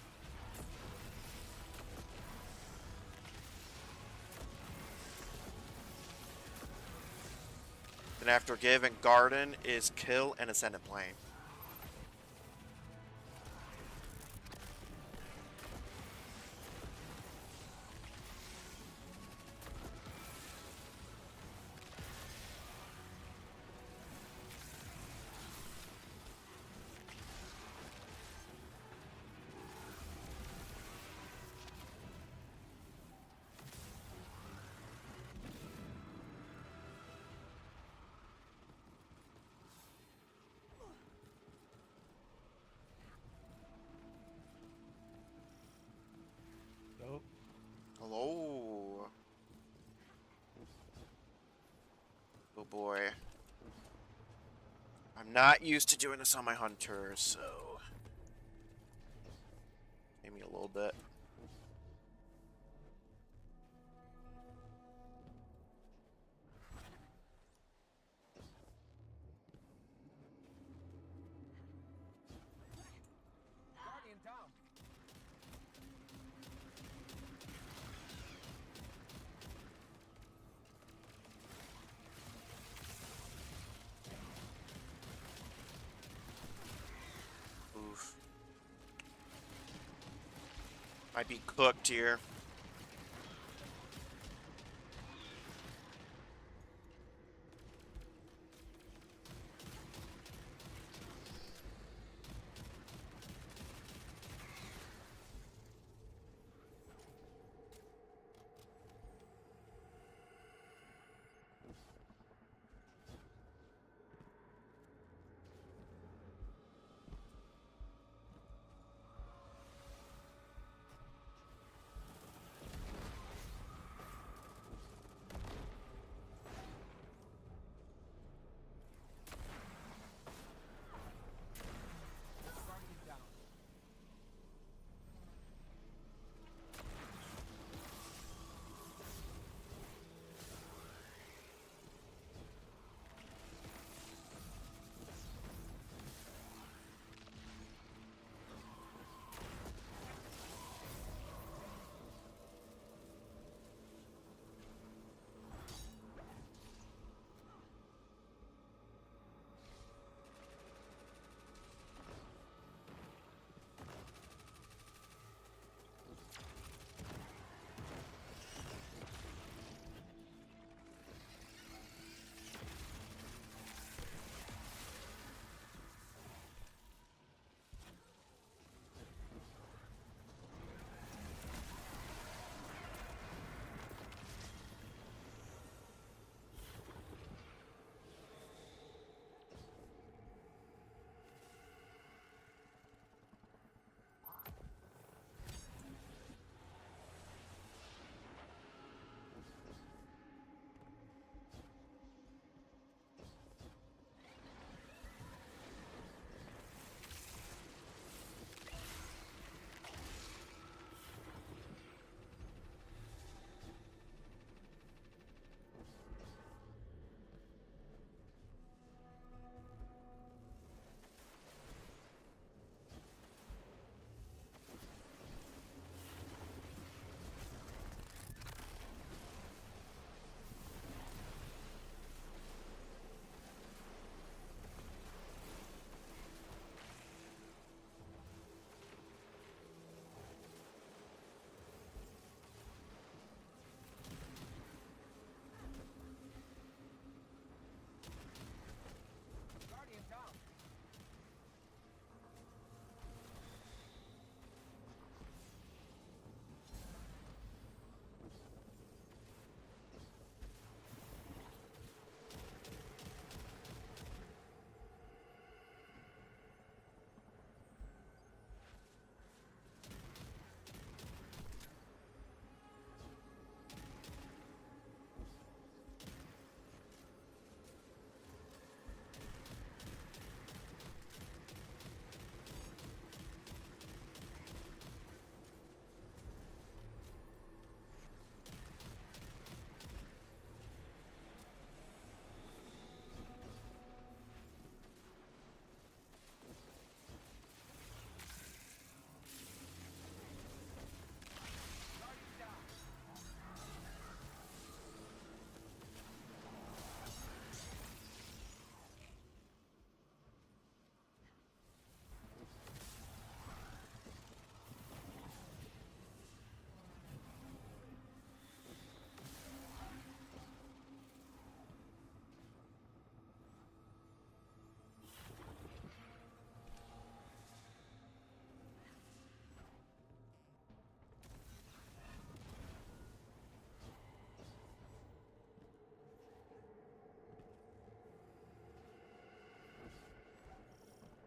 Then after give and garden is kill and ascendant plane. Oh, Hello. Oh boy. I'm not used to doing this on my hunters, so maybe a little bit. Guardian down. Oof. Might be cooked here.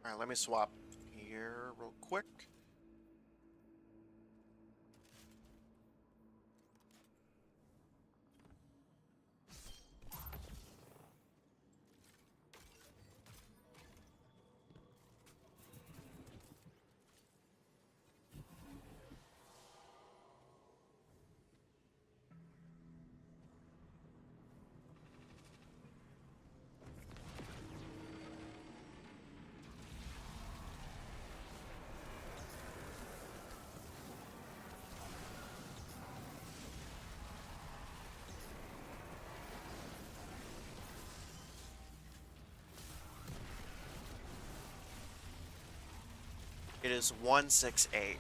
Alright, let me swap here real quick. It is 168.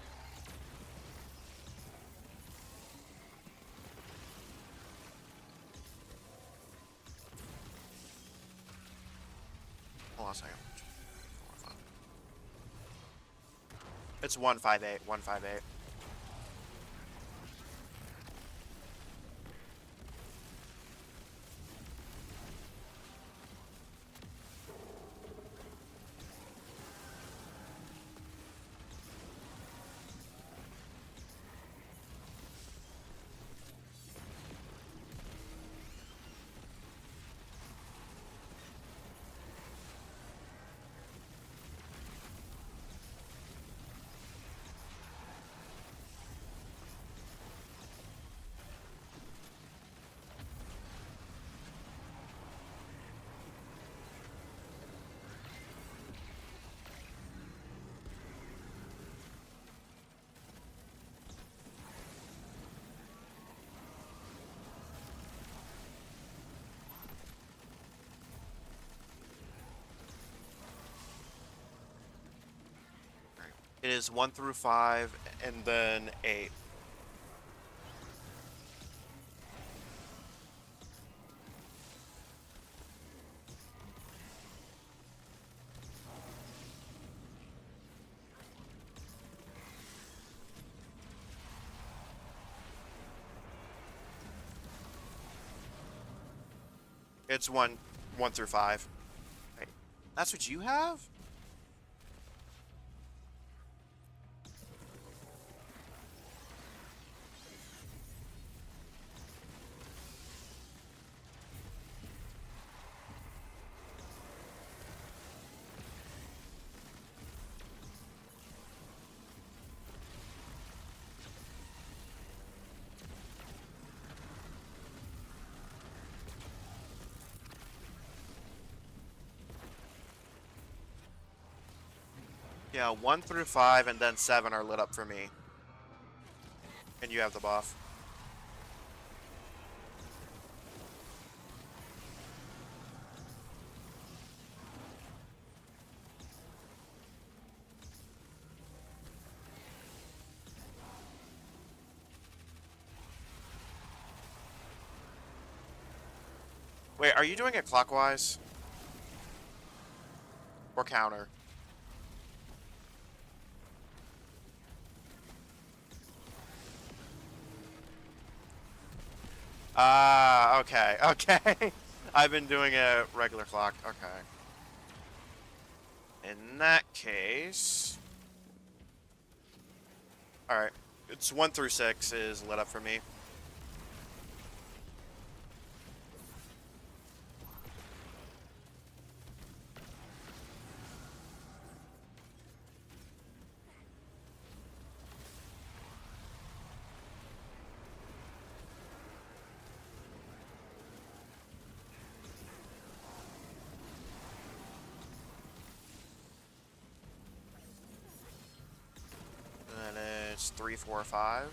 Hold on a second. It's 158. 158. It is 1 through 5, and then 8. It's 1 through 5. Right. That's what you have? Yeah, 1 through 5 and then 7 are lit up for me. And you have the buff. Wait, are you doing it clockwise? Or counter? Ah, okay, okay. I've been doing a regular clock, okay. In that case... Alright, it's 1 through 6 is lit up for me. And then it's 3, 4, 5.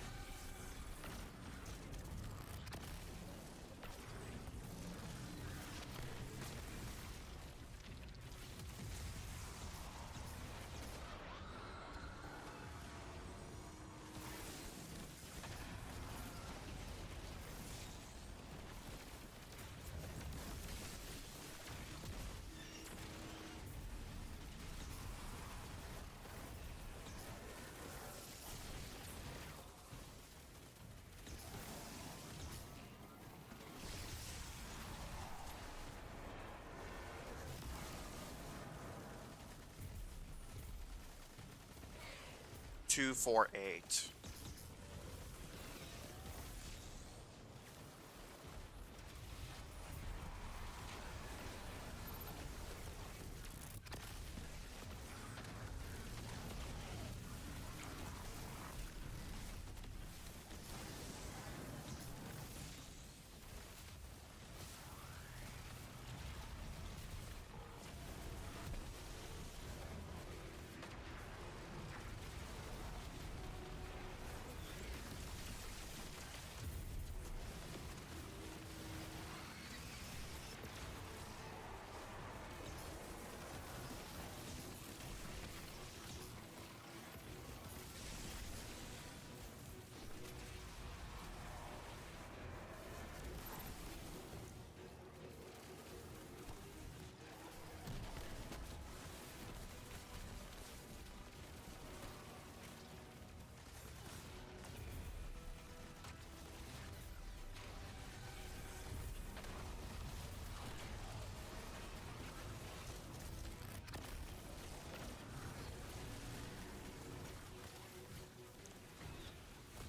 2, 4, 8.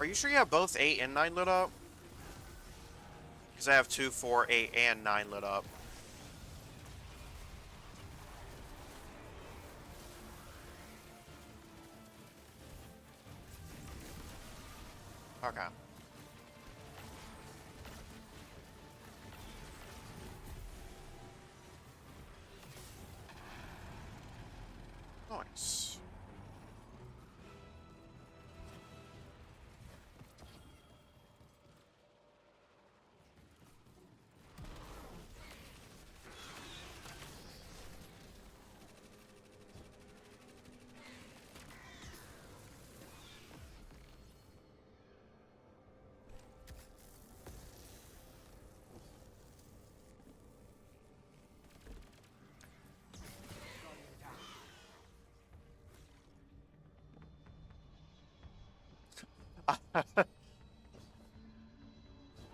Are you sure you have both 8 and 9 lit up? Because I have 2, 4, 8, and 9 lit up. Okay. Nice.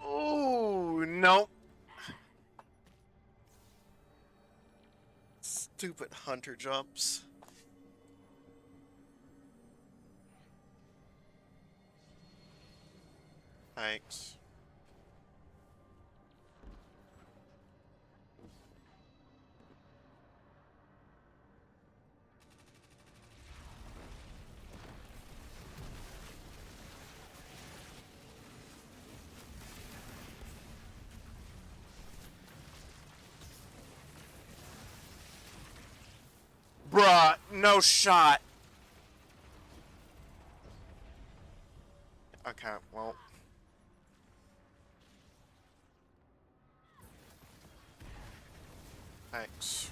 Oh, no. Stupid hunter jumps. Thanks. Bruh, no shot. Okay, well. Thanks.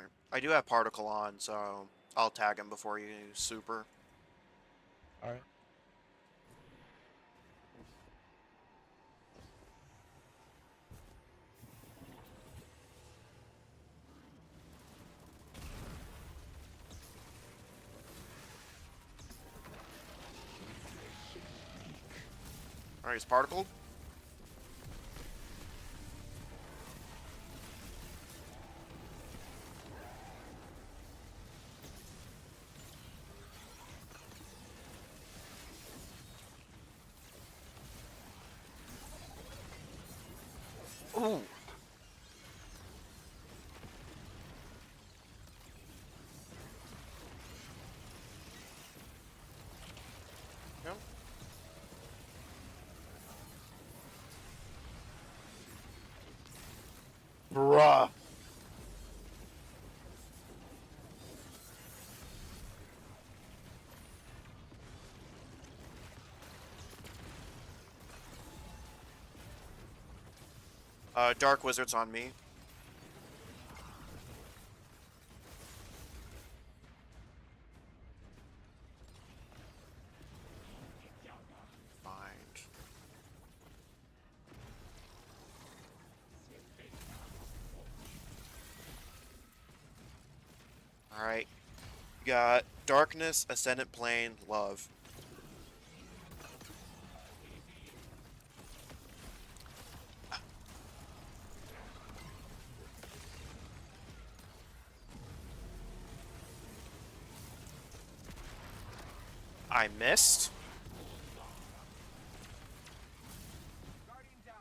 Alright. I do have Particle on, so I'll tag him before you use Super. Alright. Alright, he's Particle. Ooh. Yep. Bruh. Dark Wizard's on me. Find. Alright. You got Darkness, Ascendant Plane, Love. I missed. Guardian down.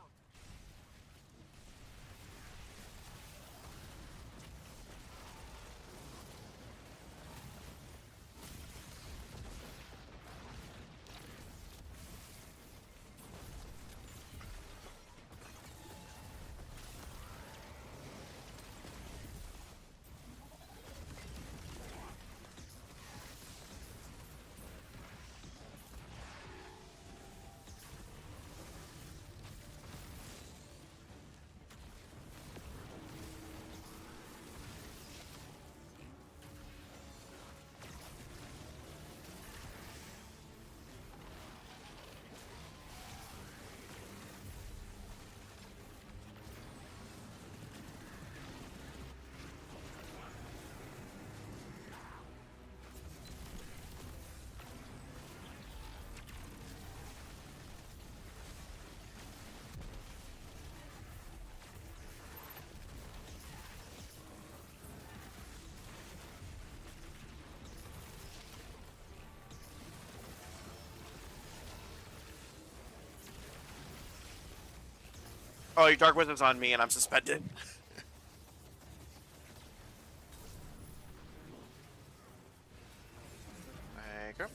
Oh, your Dark Wizard's on me and I'm suspended. There you go.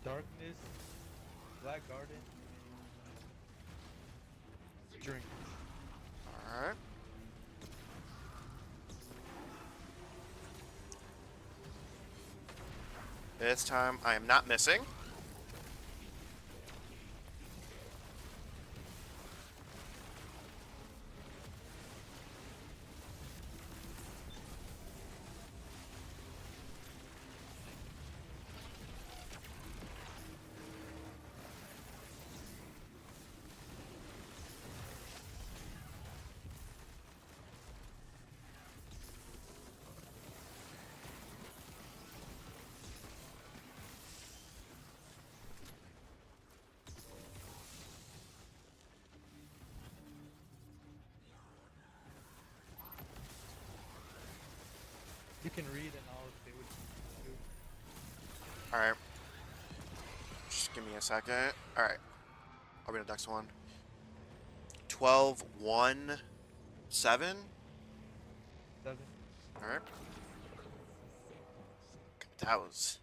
Darkness. Black Garden. Drink. Alright. This time I am not missing. You can read and I'll say what you do. Alright. Just give me a second. Alright. I'll be the next one. 12, 1, 7. 7. Alright. That was...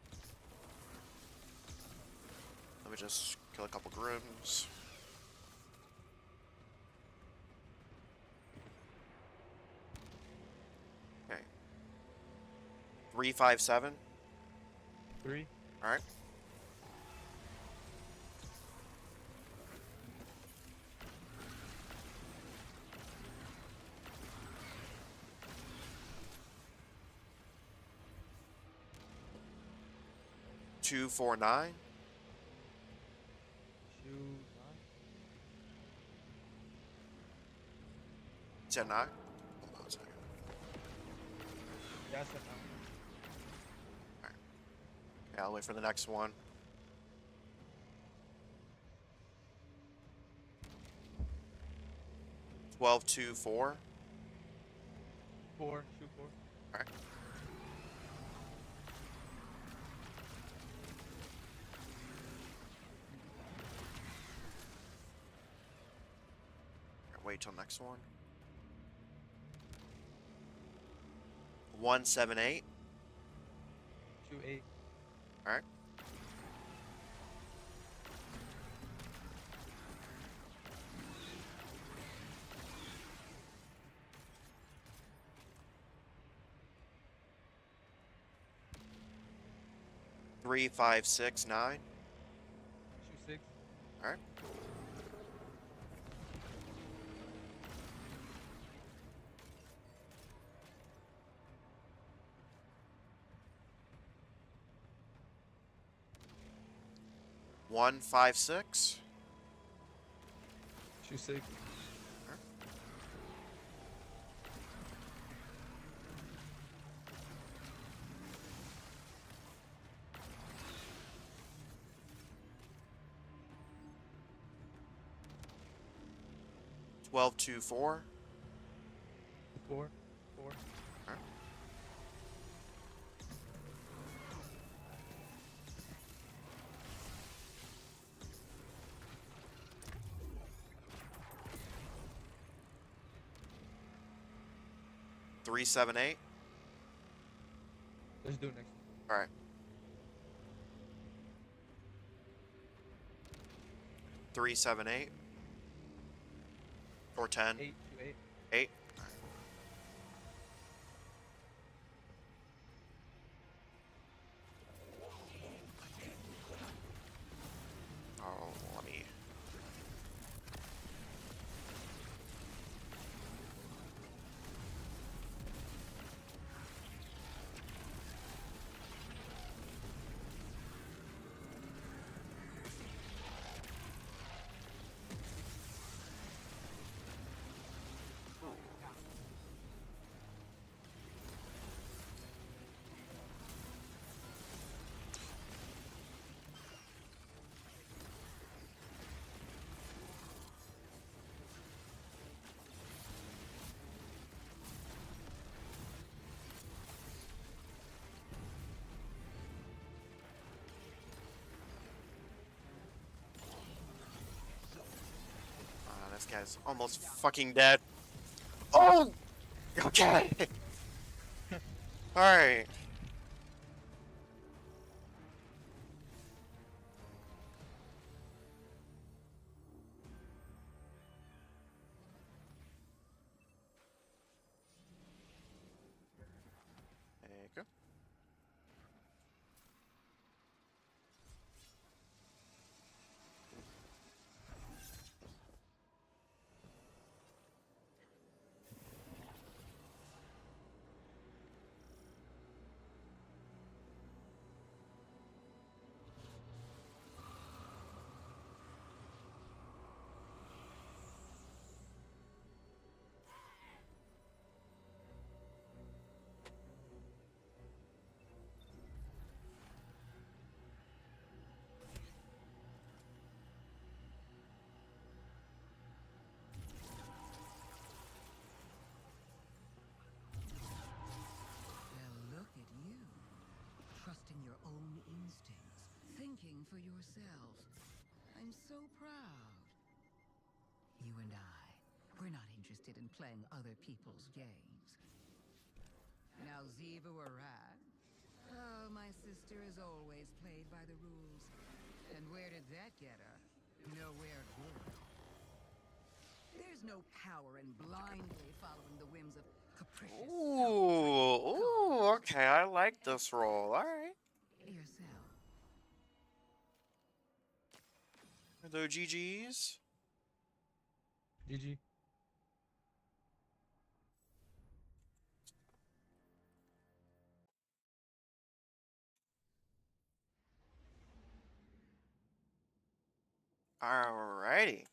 Let me just kill a couple Grims. Okay. 357. 3. All right. Two, 4, 9. 2, 9. 10, 9. Hold on a second. Yeah, I said 9. Yeah, I'll wait for the next one. Twelve, 2, 4. 4. Shoot 4. All right. Wait till next one. 1, 7, 8. Shoot 8. All right. Three, 5, 6, 9. Shoot 6. All right. One, 5, 6. Shoot 6. Twelve, 2, 4. 4. 4. All right. Three, 7, 8. Let's do it next. All right. 3, 7, 8. Or 10. 8. Shoot 8. 8. Oh, let me. This guy's almost fucking dead. Oh! Okay! Alright. There you go. Well, look at you. Trusting your own instincts. Thinking for yourself. I'm so proud. You and I, we're not interested in playing other people's games. Now, Ziva Waran. Oh, my sister has always played by the rules. And where did that get her? Nowhere good. There's no power in blindly following the whims of capricious. Ooh, Okay, I like this roll. Alright. Yourself. Hello, GG's. GG. Alrighty.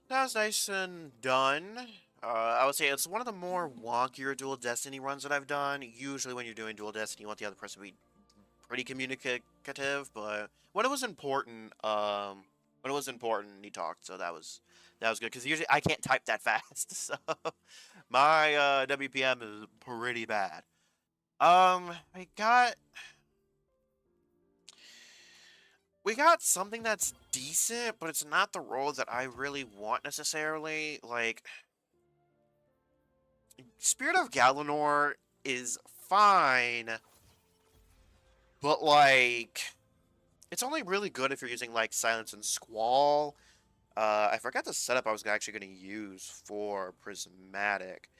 That was nice and done. I would say it's one of the more wonkier Dual Destiny runs that I've done. Usually when you're doing Dual Destiny, you want the other person to be pretty communicative, but when it was important, he talked, so that was good, because usually I can't type that fast, so my WPM is pretty bad. We got something that's decent, but it's not the role that I really want necessarily. Like, Spirit of Galanor is fine, but like, it's only really good if you're using like Silence and Squall. I forgot the setup I was actually going to use for Prismatic,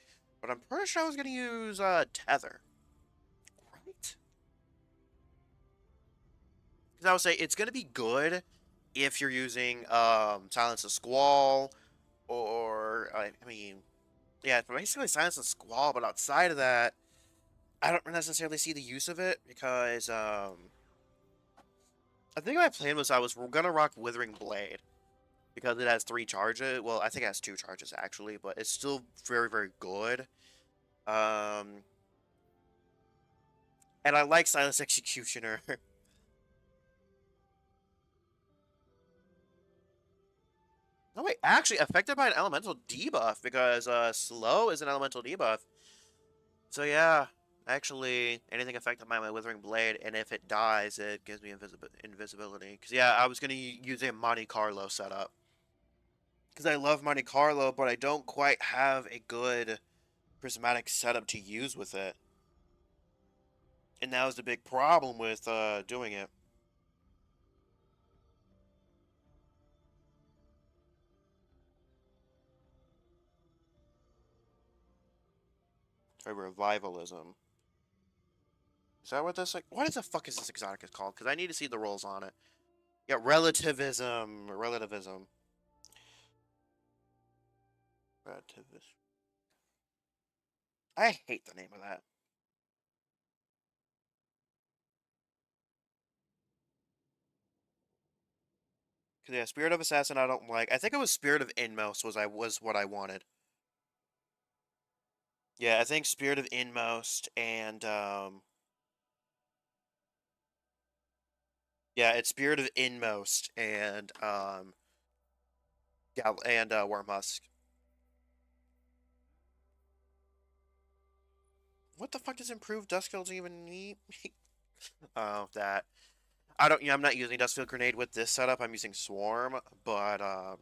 but I'm pretty sure I was going to use Tether. Right? Because I would say it's going to be good if you're using Silence and Squall, or I mean, yeah, basically Silence and Squall. But outside of that, I don't necessarily see the use of it, because I think my plan was I was gonna rock Withering Blade, because it has 3 charges. Well, I think it has 2 charges actually, but it's still very, very good. And I like Silence Executioner. No, wait, actually, affected by an elemental debuff, because slow is an elemental debuff. So yeah, actually, anything affected by my Withering Blade, and if it dies, it gives me invisibility. Because yeah, I was gonna use a Monte Carlo setup, because I love Monte Carlo, but I don't quite have a good prismatic setup to use with it. And that was the big problem with doing it. Try revivalism. Is that what this, like, what the fuck is this exotic is called? Because I need to see the rolls on it. Yeah, relativism. Relativism. Relativism. I hate the name of that. Cause yeah, Spirit of Assassin I don't like. I think it was Spirit of Inmost was what I wanted. Yeah, I think Spirit of Inmost and yeah, it's Spirit of Inmost and Wormhusk. What the fuck does improved Duskfields even need? Oh, that. I don't. Yeah, I'm not using Duskfield Grenade with this setup. I'm using Swarm, but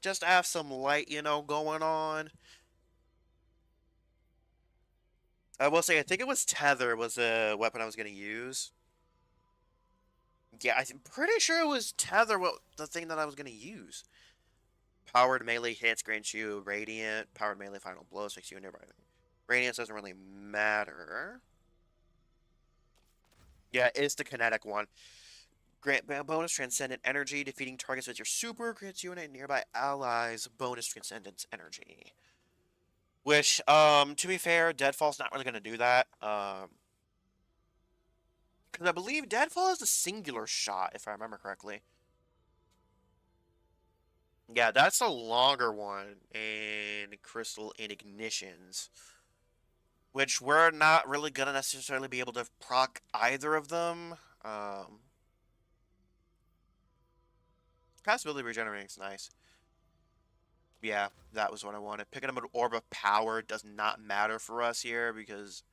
just to have some light, going on. I will say, I think it was Tether was the weapon I was gonna use. Yeah, I'm pretty sure it was Tether. The thing that I was gonna use. Powered melee hits grants you Radiant. Powered melee final blows makes you a nearby. Radiance doesn't really matter. Yeah, it's the kinetic one. Grant bonus transcendent energy. Defeating targets with your super grants you and a nearby allies bonus transcendence energy. Which, to be fair, Deadfall's not really going to do that. Because I believe Deadfall is a singular shot, if I remember correctly. Yeah, that's a longer one in Crystal and Ignitions. Which we're not really going to necessarily be able to proc either of them. Passability regenerating is nice. Yeah, that was what I wanted. Picking up an Orb of Power does not matter for us here, because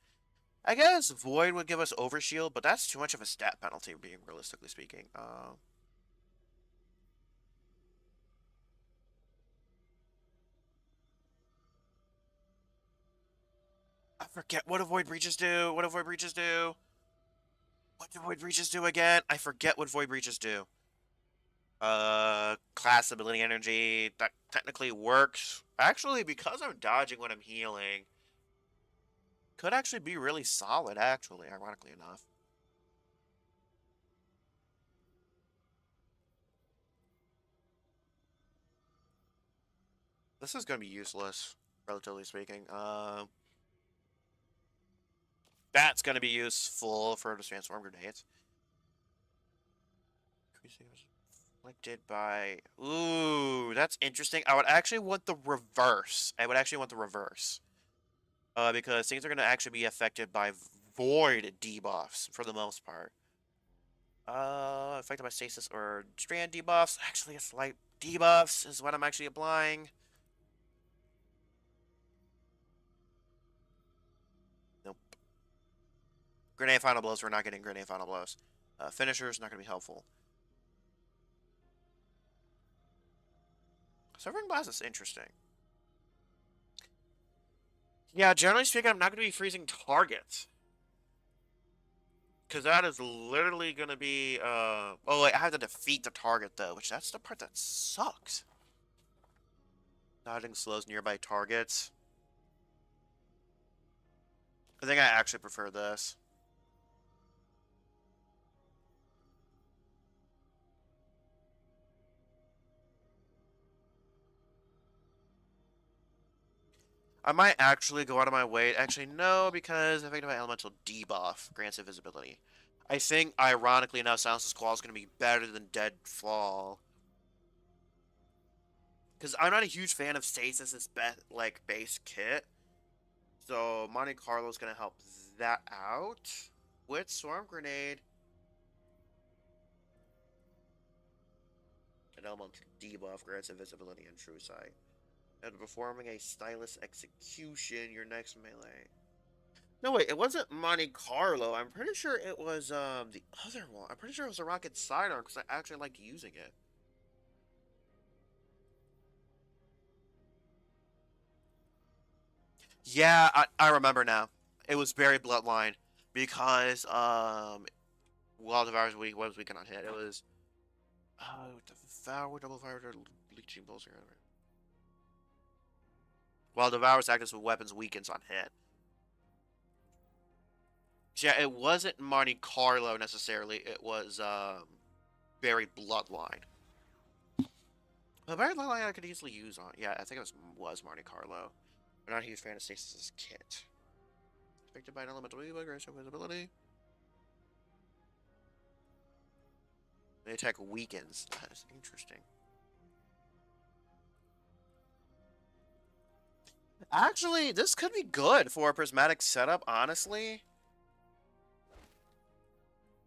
I guess Void would give us Overshield, but that's too much of a stat penalty, being realistically speaking. I forget, what do Void Breaches do? What do Void Breaches do? What do Void Breaches do again? I forget what Void Breaches do. Class Ability Energy, that technically works. Actually, because I'm dodging when I'm healing, could actually be really solid, actually, ironically enough. This is going to be useless, relatively speaking. That's going to be useful for the transform grenades. Inflicted by... Ooh, that's interesting. I would actually want the reverse. Because things are going to actually be affected by void debuffs for the most part. Affected by stasis or strand debuffs. Actually, it's light debuffs is what I'm actually applying. Nope. Grenade final blows. We're not getting grenade final blows. Finishers not going to be helpful. Severing Blast is interesting. Yeah, generally speaking, I'm not going to be freezing targets. Because that is literally going to be, oh, wait, I have to defeat the target, though, which that's the part that sucks. Dodging slows nearby targets. I think I actually prefer this. I might actually go out of my way. Actually, no, because affected by elemental debuff grants invisibility. I think, ironically enough, Silence the Squall is going to be better than Deadfall. Because I'm not a huge fan of Stasis' base kit. So Monte Carlo is going to help that out. With Swarm Grenade. An elemental debuff grants invisibility and True Sight. And performing a stylus execution, your next melee. No, wait, it wasn't Monte Carlo. I'm pretty sure it was the other one. I'm pretty sure it was the Rocket Sidearm because I actually liked using it. Yeah, I remember now. It was Buried Bloodline because while Devour's weak was weak on hit. It was Devour double fire leeching bolts. While Devour's active with weapons weakens on hit. Yeah, it wasn't Monte Carlo necessarily. It was Buried Bloodline. Well, Buried Bloodline I could easily use on. Yeah, I think it was Monte Carlo. I'm not a huge fan of Stasis' kit. Affected by an elemental debuff, grants invisibility. The attack weakens. That is interesting. Actually, this could be good for a prismatic setup, honestly.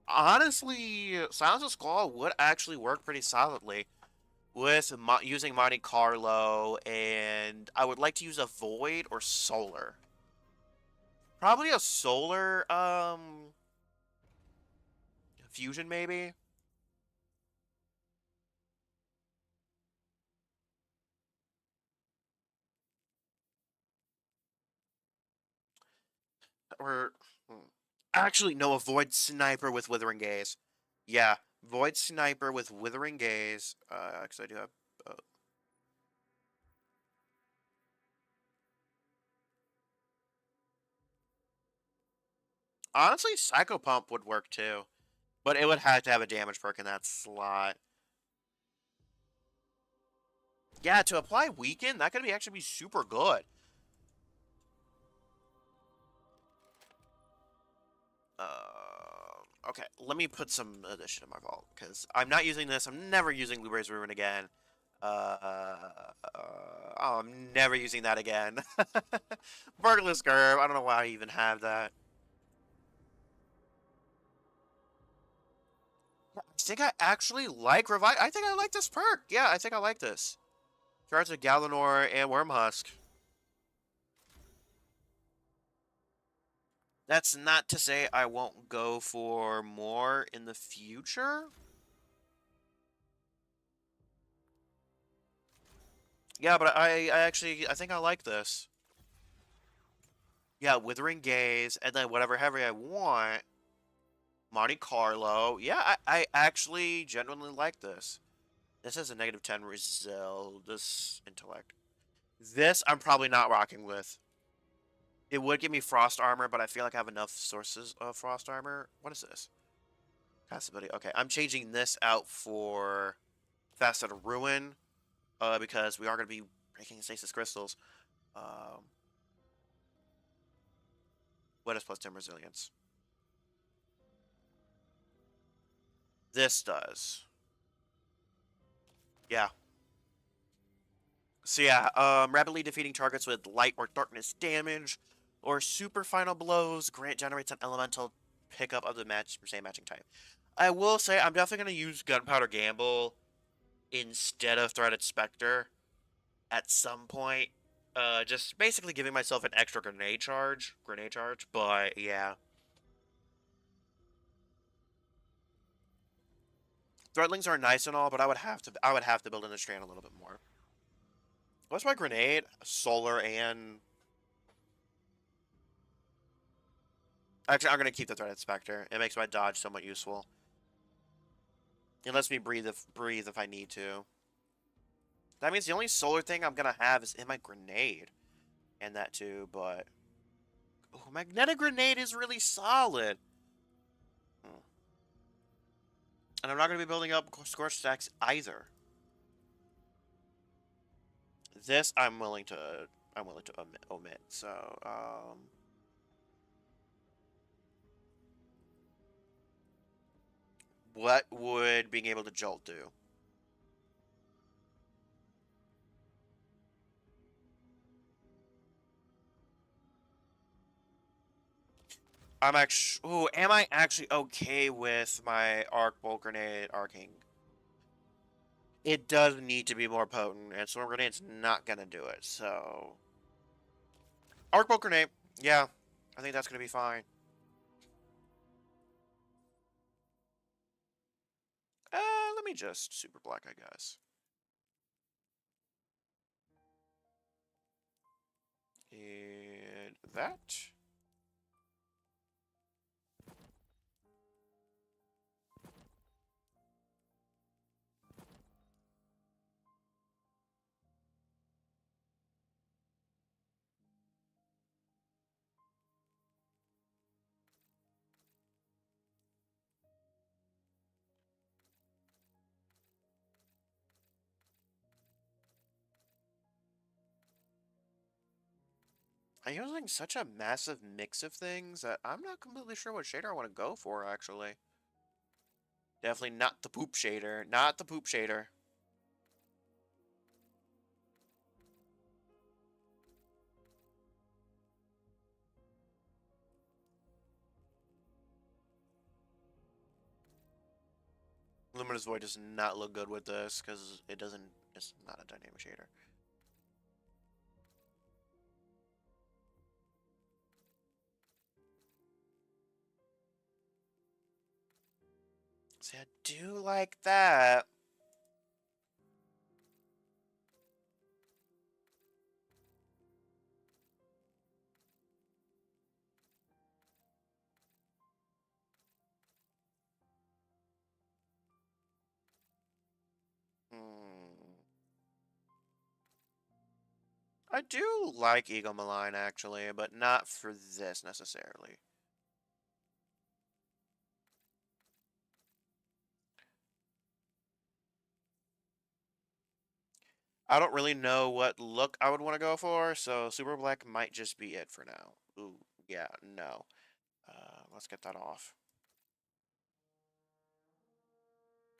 Honestly, Silence of Squall would actually work pretty solidly with using Monte Carlo, and I would like to use a Void or Solar. Probably a Solar, Fusion, maybe? Or... Actually, no, a Void Sniper with Withering Gaze. Yeah, Void Sniper with Withering Gaze. Because I do have... Honestly, Psycho Pump would work too. But it would have to have a damage perk in that slot. Yeah, to apply Weaken, that could actually be super good. Okay, let me put some addition in my vault, because I'm not using this. I'm never using Blueberry's Ruin again. I'm never using that again. Burgless Curve, I don't know why I even have that. I think I actually like Revive. I think I like this perk. Yeah, I think I like this. Charge of Galanor and Wormhusk. That's not to say I won't go for more in the future. Yeah, but I think I like this. Yeah, Withering Gaze, and then whatever heavy I want. Monte Carlo. Yeah, I actually genuinely like this. This has a -10 result. This intellect. This I'm probably not rocking with. It would give me frost armor, but I feel like I have enough sources of frost armor. What is this? Passability. Okay, I'm changing this out for Facet of Ruin, because we are going to be breaking stasis crystals. Um, what is plus 10 resilience? This does. Yeah. So yeah, rapidly defeating targets with light or darkness damage, or super final blows. Grant generates an elemental pickup of the same matching type. I will say I'm definitely going to use Gunpowder Gamble instead of Threaded Spectre at some point. Just basically giving myself an extra grenade charge. But yeah. Threadlings are nice and all, but I would have to build in the strand a little bit more. What's my grenade? Solar and actually I'm gonna keep the Threaded Spectre. It makes my dodge somewhat useful. It lets me breathe if I need to. That means the only solar thing I'm gonna have is in my grenade. And that too, but oh, magnetic grenade is really solid. Hmm. And I'm not gonna be building up scorch stacks either. This I'm willing to omit. So, what would being able to jolt do? Am I actually okay with my arc bolt grenade arcing? It does need to be more potent, and storm grenade's not gonna do it. So, arc bolt grenade, yeah, I think that's gonna be fine. Let me just super black, I guess. And that. I'm using such a massive mix of things that I'm not completely sure what shader I want to go for, actually. Definitely not the poop shader. Not the poop shader. Luminous Void does not look good with this, because it's not a dynamic shader. See, I do like that. Hmm. I do like Eagle Malign, actually, but not for this, necessarily. I don't really know what look I would want to go for, so Super Black might just be it for now. Ooh, yeah, no. Let's get that off.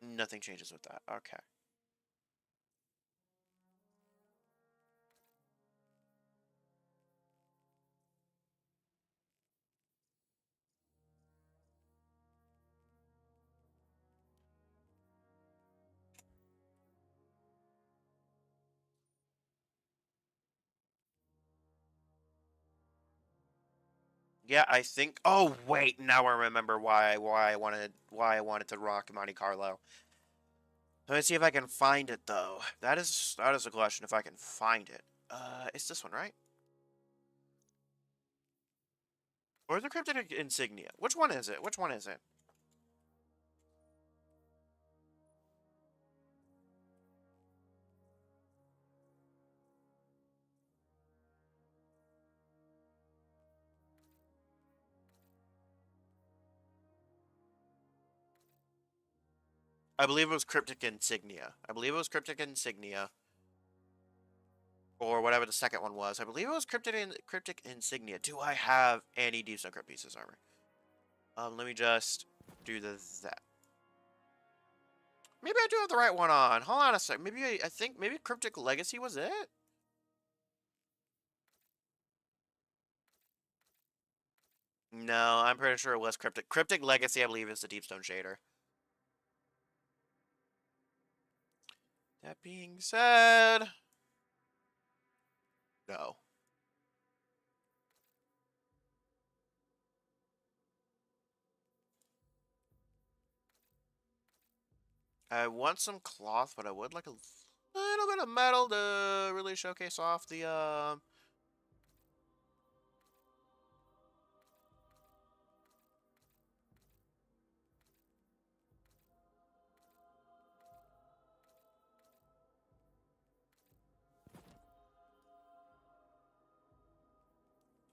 Nothing changes with that. Okay. Yeah, I think. Oh wait, now I remember why I wanted to rock Monte Carlo. Let me see if I can find it though. That is a question if I can find it. It's this one, right? Or the Cryptic Insignia? Which one is it? Which one is it? I believe it was Cryptic Insignia. I believe it was Cryptic Insignia. Or whatever the second one was. I believe it was Cryptic Insignia. Do I have any Deep Stone Crypt pieces armor? Let me just do that. Maybe I do have the right one on. Hold on a sec. Maybe I think maybe Cryptic Legacy was it? No, I'm pretty sure it was Cryptic. Cryptic Legacy, I believe, is the Deep Stone Shader. That being said, no. I want some cloth, but I would like a little bit of metal to really showcase off the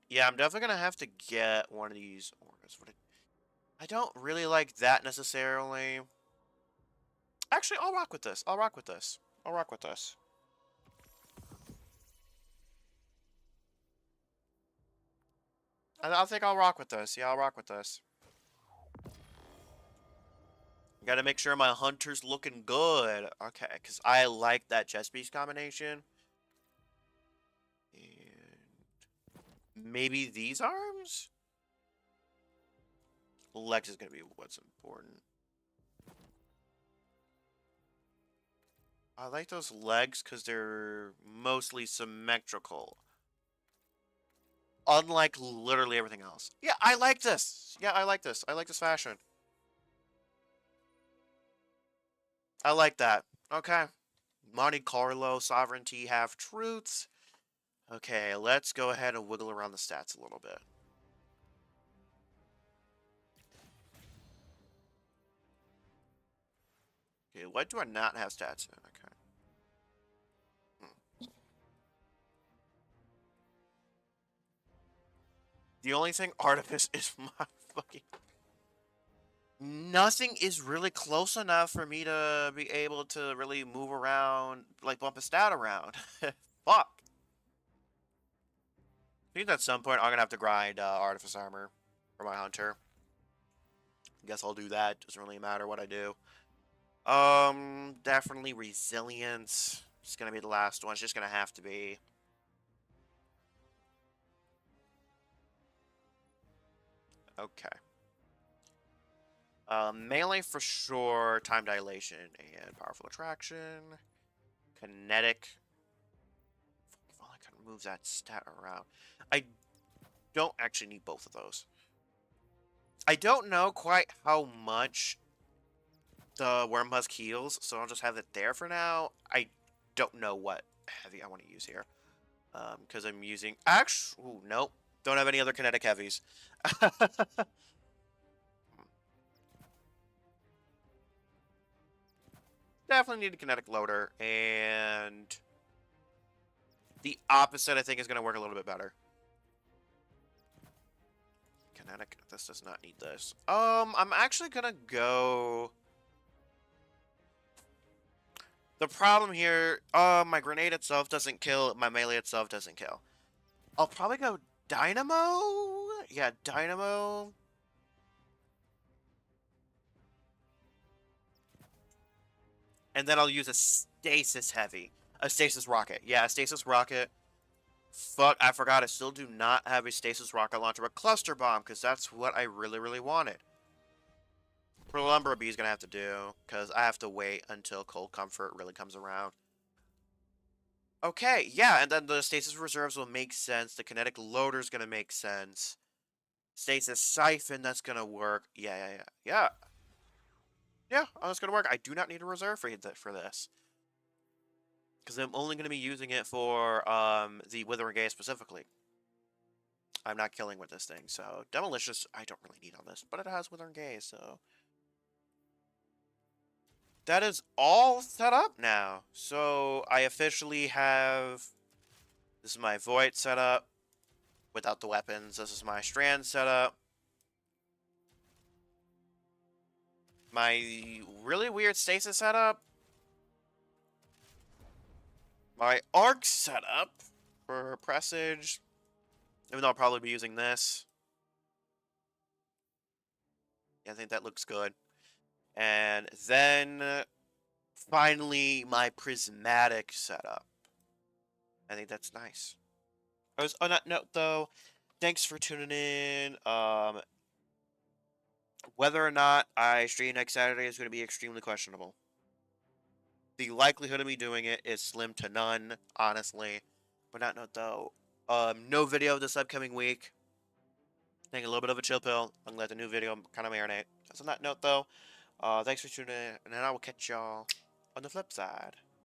Yeah, I'm definitely gonna have to get one of these ornaments. I don't really like that necessarily. Actually, I'll rock with this. I'll rock with this. I'll rock with this. I think I'll rock with this. Yeah, I'll rock with this. Gotta make sure my hunter's looking good. Okay, because I like that chest piece combination. And maybe these arms? Lex is gonna be what's important. I like those legs because they're mostly symmetrical. Unlike literally everything else. Yeah, I like this. Yeah, I like this. I like this fashion. I like that. Okay. Monte Carlo, sovereignty, half truths. Okay, let's go ahead and wiggle around the stats a little bit. Okay, what do I not have stats in? Okay. The only thing Artifice is my fucking... Nothing is really close enough for me to be able to really move around, like bump a stat around. Fuck. I think at some point I'm gonna have to grind Artifice Armor for my Hunter. Guess I'll do that. Doesn't really matter what I do. Definitely Resilience. It's gonna be the last one. It's just gonna have to be. Okay. Melee for sure, time dilation and powerful attraction. Kinetic. If only I can move that stat around. I don't actually need both of those. I don't know quite how much the Wormhusk heals, so I'll just have it there for now. I don't know what heavy I want to use here. Because I'm using... Actually, ooh, nope. Don't have any other kinetic heavies. Definitely need a kinetic loader, and the opposite I think is going to work a little bit better. Kinetic, this does not need this. I'm actually going to go... The problem here, my grenade itself doesn't kill, my melee itself doesn't kill. I'll probably go Dynamo? Yeah, Dynamo. And then I'll use a Stasis Heavy. A Stasis Rocket. Yeah, a Stasis Rocket. Fuck, I forgot. I still do not have a Stasis Rocket launcher, but Cluster Bomb, because that's what I really, really wanted. Penumbra Bee is going to have to do, because I have to wait until Cold Comfort really comes around. Okay, yeah, and then the Stasis Reserves will make sense. The Kinetic Loader is going to make sense. Stasis Siphon, that's going to work. Yeah, that's going to work. I do not need a reserve for this. Because I'm only going to be using it for the Withering Gaze specifically. I'm not killing with this thing, so Demolicious I don't really need on this, but it has Withering Gaze, so... That is all set up now. So I officially have... This is my Void setup without the weapons. This is my Strand setup. My really weird stasis setup. My arc setup for Presage. Even though I'll probably be using this. Yeah, I think that looks good. And then finally my prismatic setup. I think that's nice. On that note though, thanks for tuning in. Whether or not I stream next Saturday is going to be extremely questionable. The likelihood of me doing it is slim to none, honestly. But that note though, no video this upcoming week. Taking a little bit of a chill pill. I'm gonna let the new video kind of marinate. So on that note though, thanks for tuning in, and then I will catch y'all on the flip side.